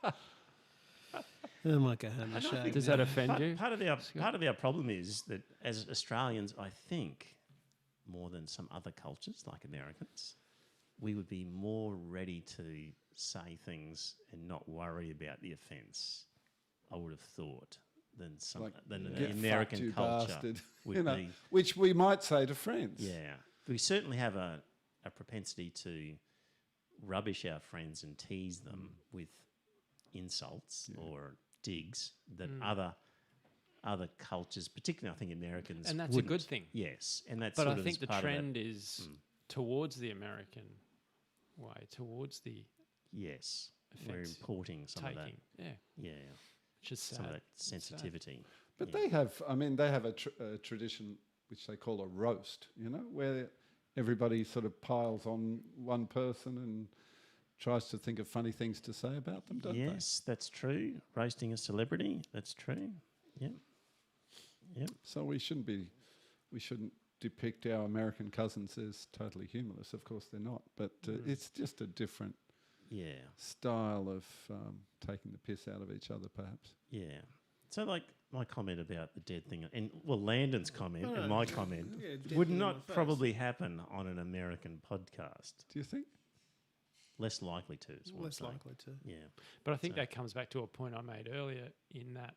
yeah. I might go home and shave. Does that offend you? Part of our problem is that as Australians, I think, more than some other cultures like Americans, we would be more ready to say things and not worry about the offence, I would have thought, than the "Get American fucked, you culture bastard," would be. which we might say to friends. Yeah. We certainly have a propensity to rubbish our friends and tease them with insults or digs that other cultures, particularly I think Americans, And that's a good wouldn't. thing. Yes, and that's. But sort I of think as the part of that- trend is towards the American way, towards the Yes, we're offence importing some of that. taking. Yeah, Yeah, which is sad. some of that It's sad. sensitivity. But yeah. they have a tradition which they call a roast, where everybody sort of piles on one person and tries to think of funny things to say about them, don't they? Yes, that's true. Roasting a celebrity, that's true. Yep. Yep. So we shouldn't depict our American cousins as totally humorless. Of course they're not, but it's just a different Yeah. style of taking the piss out of each other, perhaps. Yeah. So, like my comment about the dead thing, and Landon's comment and my comment Yeah, dead would thing in not my face. probably happen on an American podcast. Do you think? Less likely to. Is what I'm Less saying. likely to. Yeah. But I think that comes back to a point I made earlier in that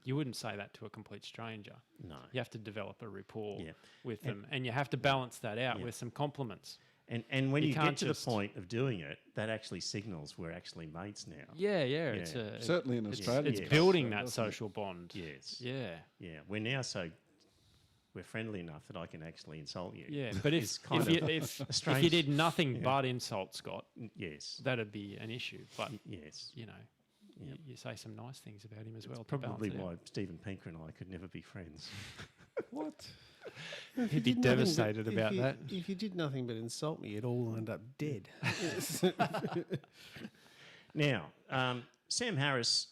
you wouldn't say that to a complete stranger. No. You have to develop a rapport Yeah. with them, and you have to balance that out Yeah. with some compliments. And when You you get can't to the just- point of doing it, that actually signals we're actually mates now. Yeah, Yeah. It's a Certainly in Australia. it's Yes. building So, that doesn't it? social bond. Yes. Yeah, Yeah. We're friendly enough that I can actually insult you. yeah. But It's if kind if of you, if, a if you strange- did nothing but insult Scott, Yes. that'd be an issue. But Yes. you know, you say some nice things about him as well. to Probably balance it why out. Stephen Pinker and I could never be friends. What? He'd be devastated about that. If you did nothing but insult me, you'd all end up dead. Now, Sam Harris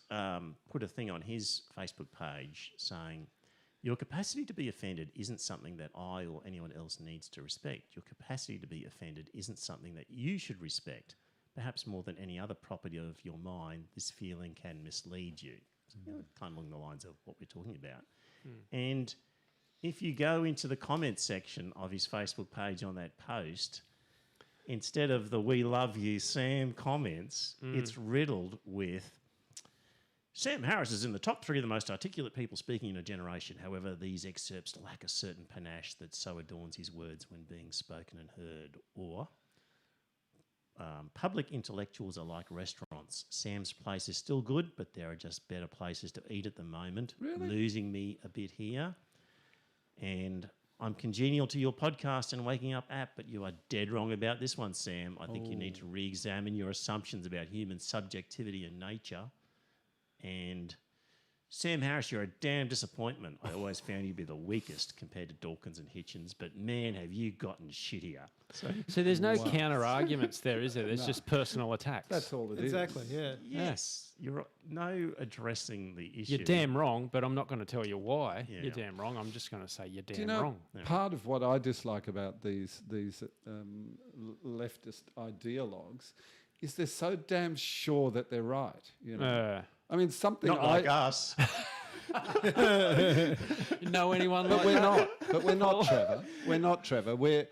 put a thing on his Facebook page saying, your capacity to be offended isn't something that I or anyone else needs to respect. Your capacity to be offended isn't something that you should respect. Perhaps more than any other property of your mind, this feeling can mislead you. So, kind of along the lines of what we're talking about. And if you go into the comments section of his Facebook page on that post, instead of the "We love you, Sam" comments, it's riddled with Sam Harris is in the top 3 of the most articulate people speaking in a generation. However, these excerpts lack a certain panache that so adorns his words when being spoken and heard. Or public intellectuals are like restaurants. Sam's place is still good, but there are just better places to eat at the moment. Really? Losing me a bit here. And I'm congenial to your podcast and waking up app, but you are dead wrong about this one, Sam. I think you need to re-examine your assumptions about human subjectivity and nature. And Sam Harris, you're a damn disappointment. I always found you to be the weakest compared to Dawkins and Hitchens, but man, have you gotten shittier. So there's no counter arguments there, is there? There's just personal attacks. That's all it is. Exactly, yeah. Yes, you're no addressing the issue. You're damn wrong, but I'm not going to tell you why. Yeah. You're damn wrong. I'm just going to say you're Do damn you know, wrong. part of what I dislike about these leftist ideologues is they're so damn sure that they're right. I mean, something Not like us. You know anyone But like we're that? not. But we're not, Trevor. We're not, Trevor. We're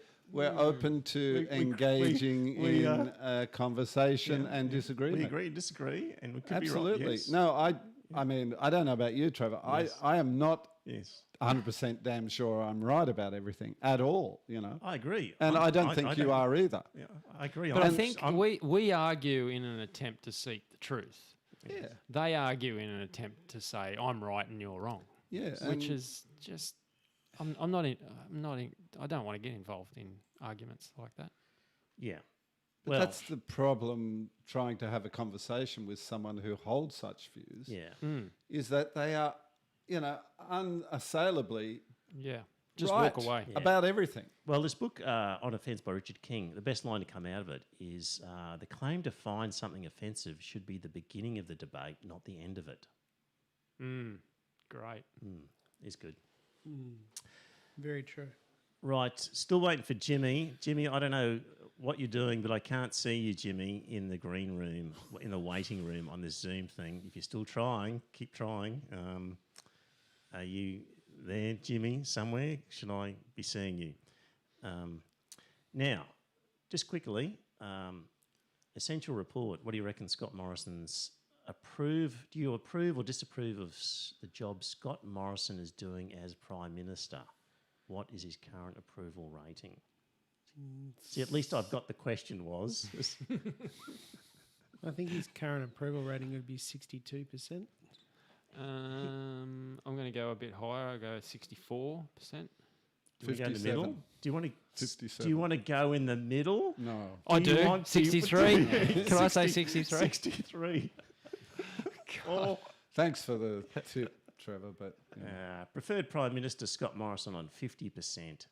open to engaging we, in conversation and disagreement. We agree and disagree, and we could Absolutely. be right. Yes. No, I mean, I don't know about you, Trevor. Yes. I am not Yes. 100% damn sure I'm right about everything at all, I agree. And I don't think you don't- are either. Yeah, I agree. But I think we argue in an attempt to seek the truth. Yeah. They argue in an attempt to say I'm right and you're wrong, Yeah. which and is just I'm not in. I don't want to get involved in arguments like that. Yeah. but Well, that's the problem trying to have a conversation with someone who holds such views, yeah. is that they are, unassailably Yeah. Just Right. walk away. Yeah. About everything. Well, this book, On Offence by Richard King, the best line to come out of it is the claim to find something offensive should be the beginning of the debate, not the end of it. Great. Is good. Very true. Right, still waiting for Jimmy. Jimmy, I don't know what you're doing, but I can't see you, Jimmy, in the green room, in the waiting room on this Zoom thing. If you're still trying, keep trying. Are you there, Jimmy, somewhere? Should I be seeing you? Now, just quickly, essential report. What do you reckon Scott Morrison's approve? Do you approve or disapprove of the job Scott Morrison is doing as Prime Minister? What is his current approval rating? See, at least I've got the question was. I think his current approval rating would be 62%. I'm going to go a bit higher. I'll go 64%. Do we go in the 57. middle? Do you want to? 57. Do you want to go in the middle? No. I Do you do. want to- 63. Can I say 63? 63. Oh. Thanks for the tip, Trevor, but Preferred Prime Minister Scott Morrison on 50%,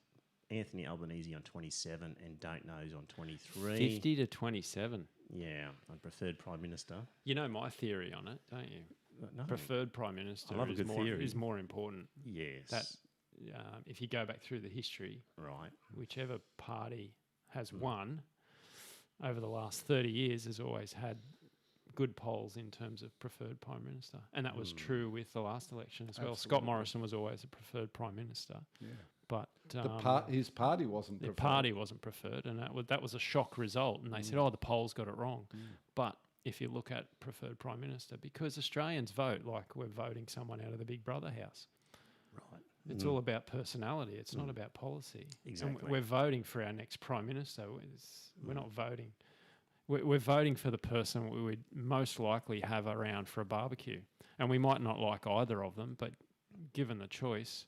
Anthony Albanese on 27%, and Don't Knows on 23%. 50 to 27. Yeah, on Preferred Prime Minister. You know my theory on it, don't you? No. Preferred Prime Minister I love a is, good more, theory. is more important. Yes. That if you go back through the history, right. whichever party has won over the last 30 years has always had good polls in terms of preferred Prime Minister. And that was true with the last election as well. Scott Absolutely. Morrison was always a preferred Prime Minister. yeah. But His party wasn't the preferred. party wasn't preferred, and that was a shock result. And they said, "Oh, the polls got it wrong." But if you look at preferred Prime Minister, because Australians vote like we're voting someone out of the Big Brother house. Right. It's all about personality. It's not about policy. And Exactly. we're voting for our next Prime Minister. We're not voting. We're voting for the person we would most likely have around for a barbecue. And we might not like either of them, but given the choice,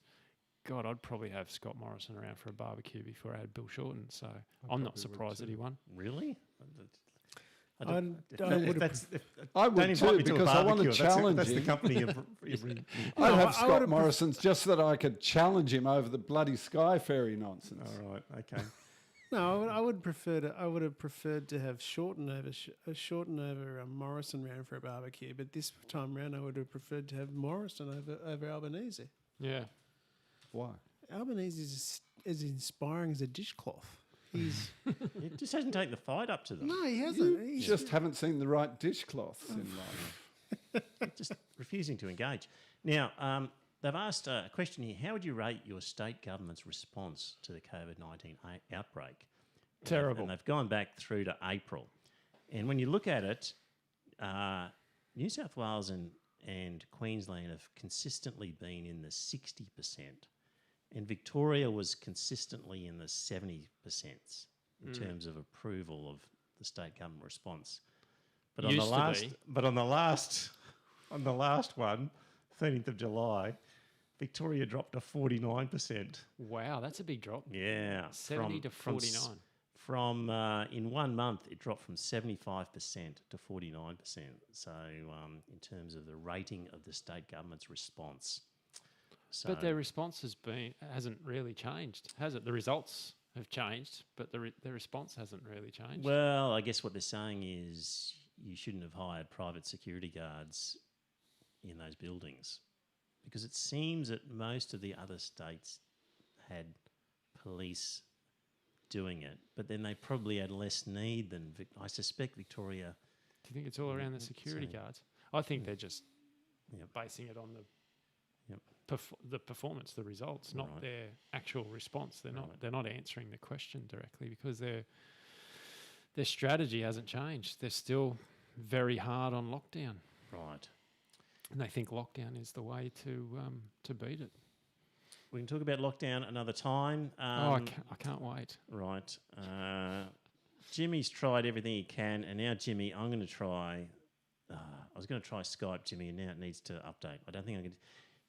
God, I'd probably have Scott Morrison around for a barbecue before I had Bill Shorten. So I'm not surprised that he won. Really? I would I don't would invite too, me to a because I want to barbecue. challenge That's the him. company you've I'd No, have I Scott would've Morrison's just so that I could challenge him over the bloody Sky Ferry nonsense. All right, okay. No, I would prefer to. I would have preferred to have Shorten over Morrison round for a barbecue. But this time round, I would have preferred to have Morrison over Albanese. Yeah. Why? Albanese is as inspiring as a dishcloth. He's It just hasn't taken the fight up to them. no, he hasn't. You He's just haven't seen the right dishcloths in life. Just refusing to engage. Now, they've asked a question here. How would you rate your state government's response to the COVID-19 outbreak? Terrible. And they've gone back through to April. And when you look at it, New South Wales and Queensland have consistently been in the 60%. And Victoria was consistently in the 70% in terms of approval of the state government response. But on Used the to last, be. but on the last one, 13th of July, Victoria dropped to 49%. Wow, that's a big drop. Yeah, 70 to 49. From in 1 month, it dropped from 75% to 49%. So, in terms of the rating of the state government's response, so But their response hasn't really changed, has it? The results have changed, but their response hasn't really changed. well, I guess what they're saying is you shouldn't have hired private security guards in those buildings, because it seems that most of the other states had police doing it, but then they probably had less need than I suspect Victoria. Do you think it's all around the security guards? I think they're just Yep. basing it on the Yep. the performance, the results, not Right. their actual response. They're not answering the question directly because their strategy hasn't changed. They're still very hard on lockdown, Right. and they think lockdown is the way to beat it. We can talk about lockdown another time. I can't wait. Right. Jimmy's tried everything he can, and now Jimmy, I'm going to try. I was going to try Skype, Jimmy, and now it needs to update. I don't think I can.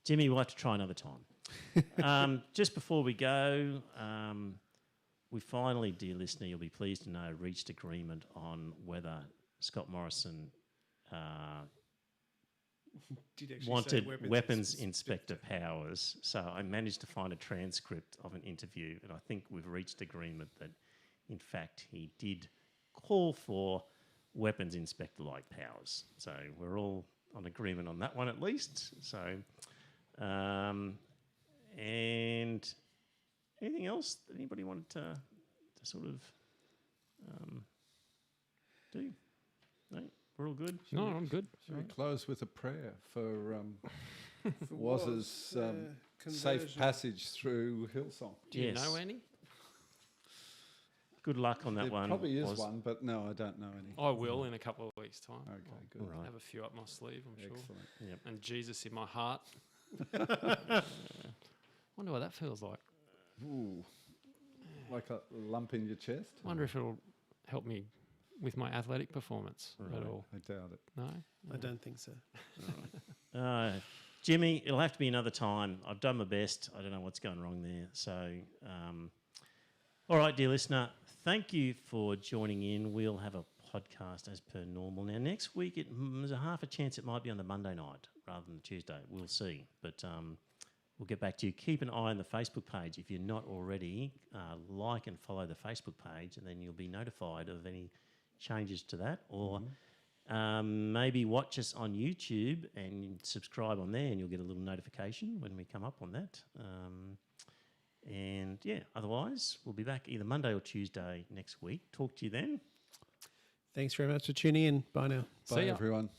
Jimmy, we'll have to try another time. Just before we go, we finally, dear listener, you'll be pleased to know, reached agreement on whether Scott Morrison Did actually say wanted weapons inspector. inspector powers. So I managed to find a transcript of an interview, and I think we've reached agreement that, in fact, he did call for weapons inspector-like powers. So we're all on agreement on that one at least. So, and anything else that anybody wanted to sort of do? No, we're all good. No, I'm good. Shall we close with a prayer for Was, Waz's safe conversion. passage through Hillsong? Do you Yes. know any? Good luck on that There one. probably is Woz. one, but no, I don't know any. I will in a couple of weeks' time. Okay, good. All right. Have a few up my sleeve, I'm sure. Excellent. Yep. And Jesus in my heart. Wonder what that feels like. Ooh, like a lump in your chest? Wonder if it'll help me with my athletic performance at Right. all. I doubt it. No? I don't think so. Jimmy, it'll have to be another time. I've done my best. I don't know what's going wrong there. So, all right, dear listener, thank you for joining in. We'll have a podcast as per normal. Now, next week, there's a half a chance it might be on the Monday night rather than Tuesday. We'll see. But we'll get back to you. Keep an eye on the Facebook page. If you're not already, like and follow the Facebook page, and then you'll be notified of any changes to that. Or maybe watch us on YouTube and subscribe on there, and you'll get a little notification when we come up on that. And yeah, otherwise, we'll be back either Monday or Tuesday next week. Talk to you then. Thanks very much for tuning in. Bye now. Bye, See ya. everyone.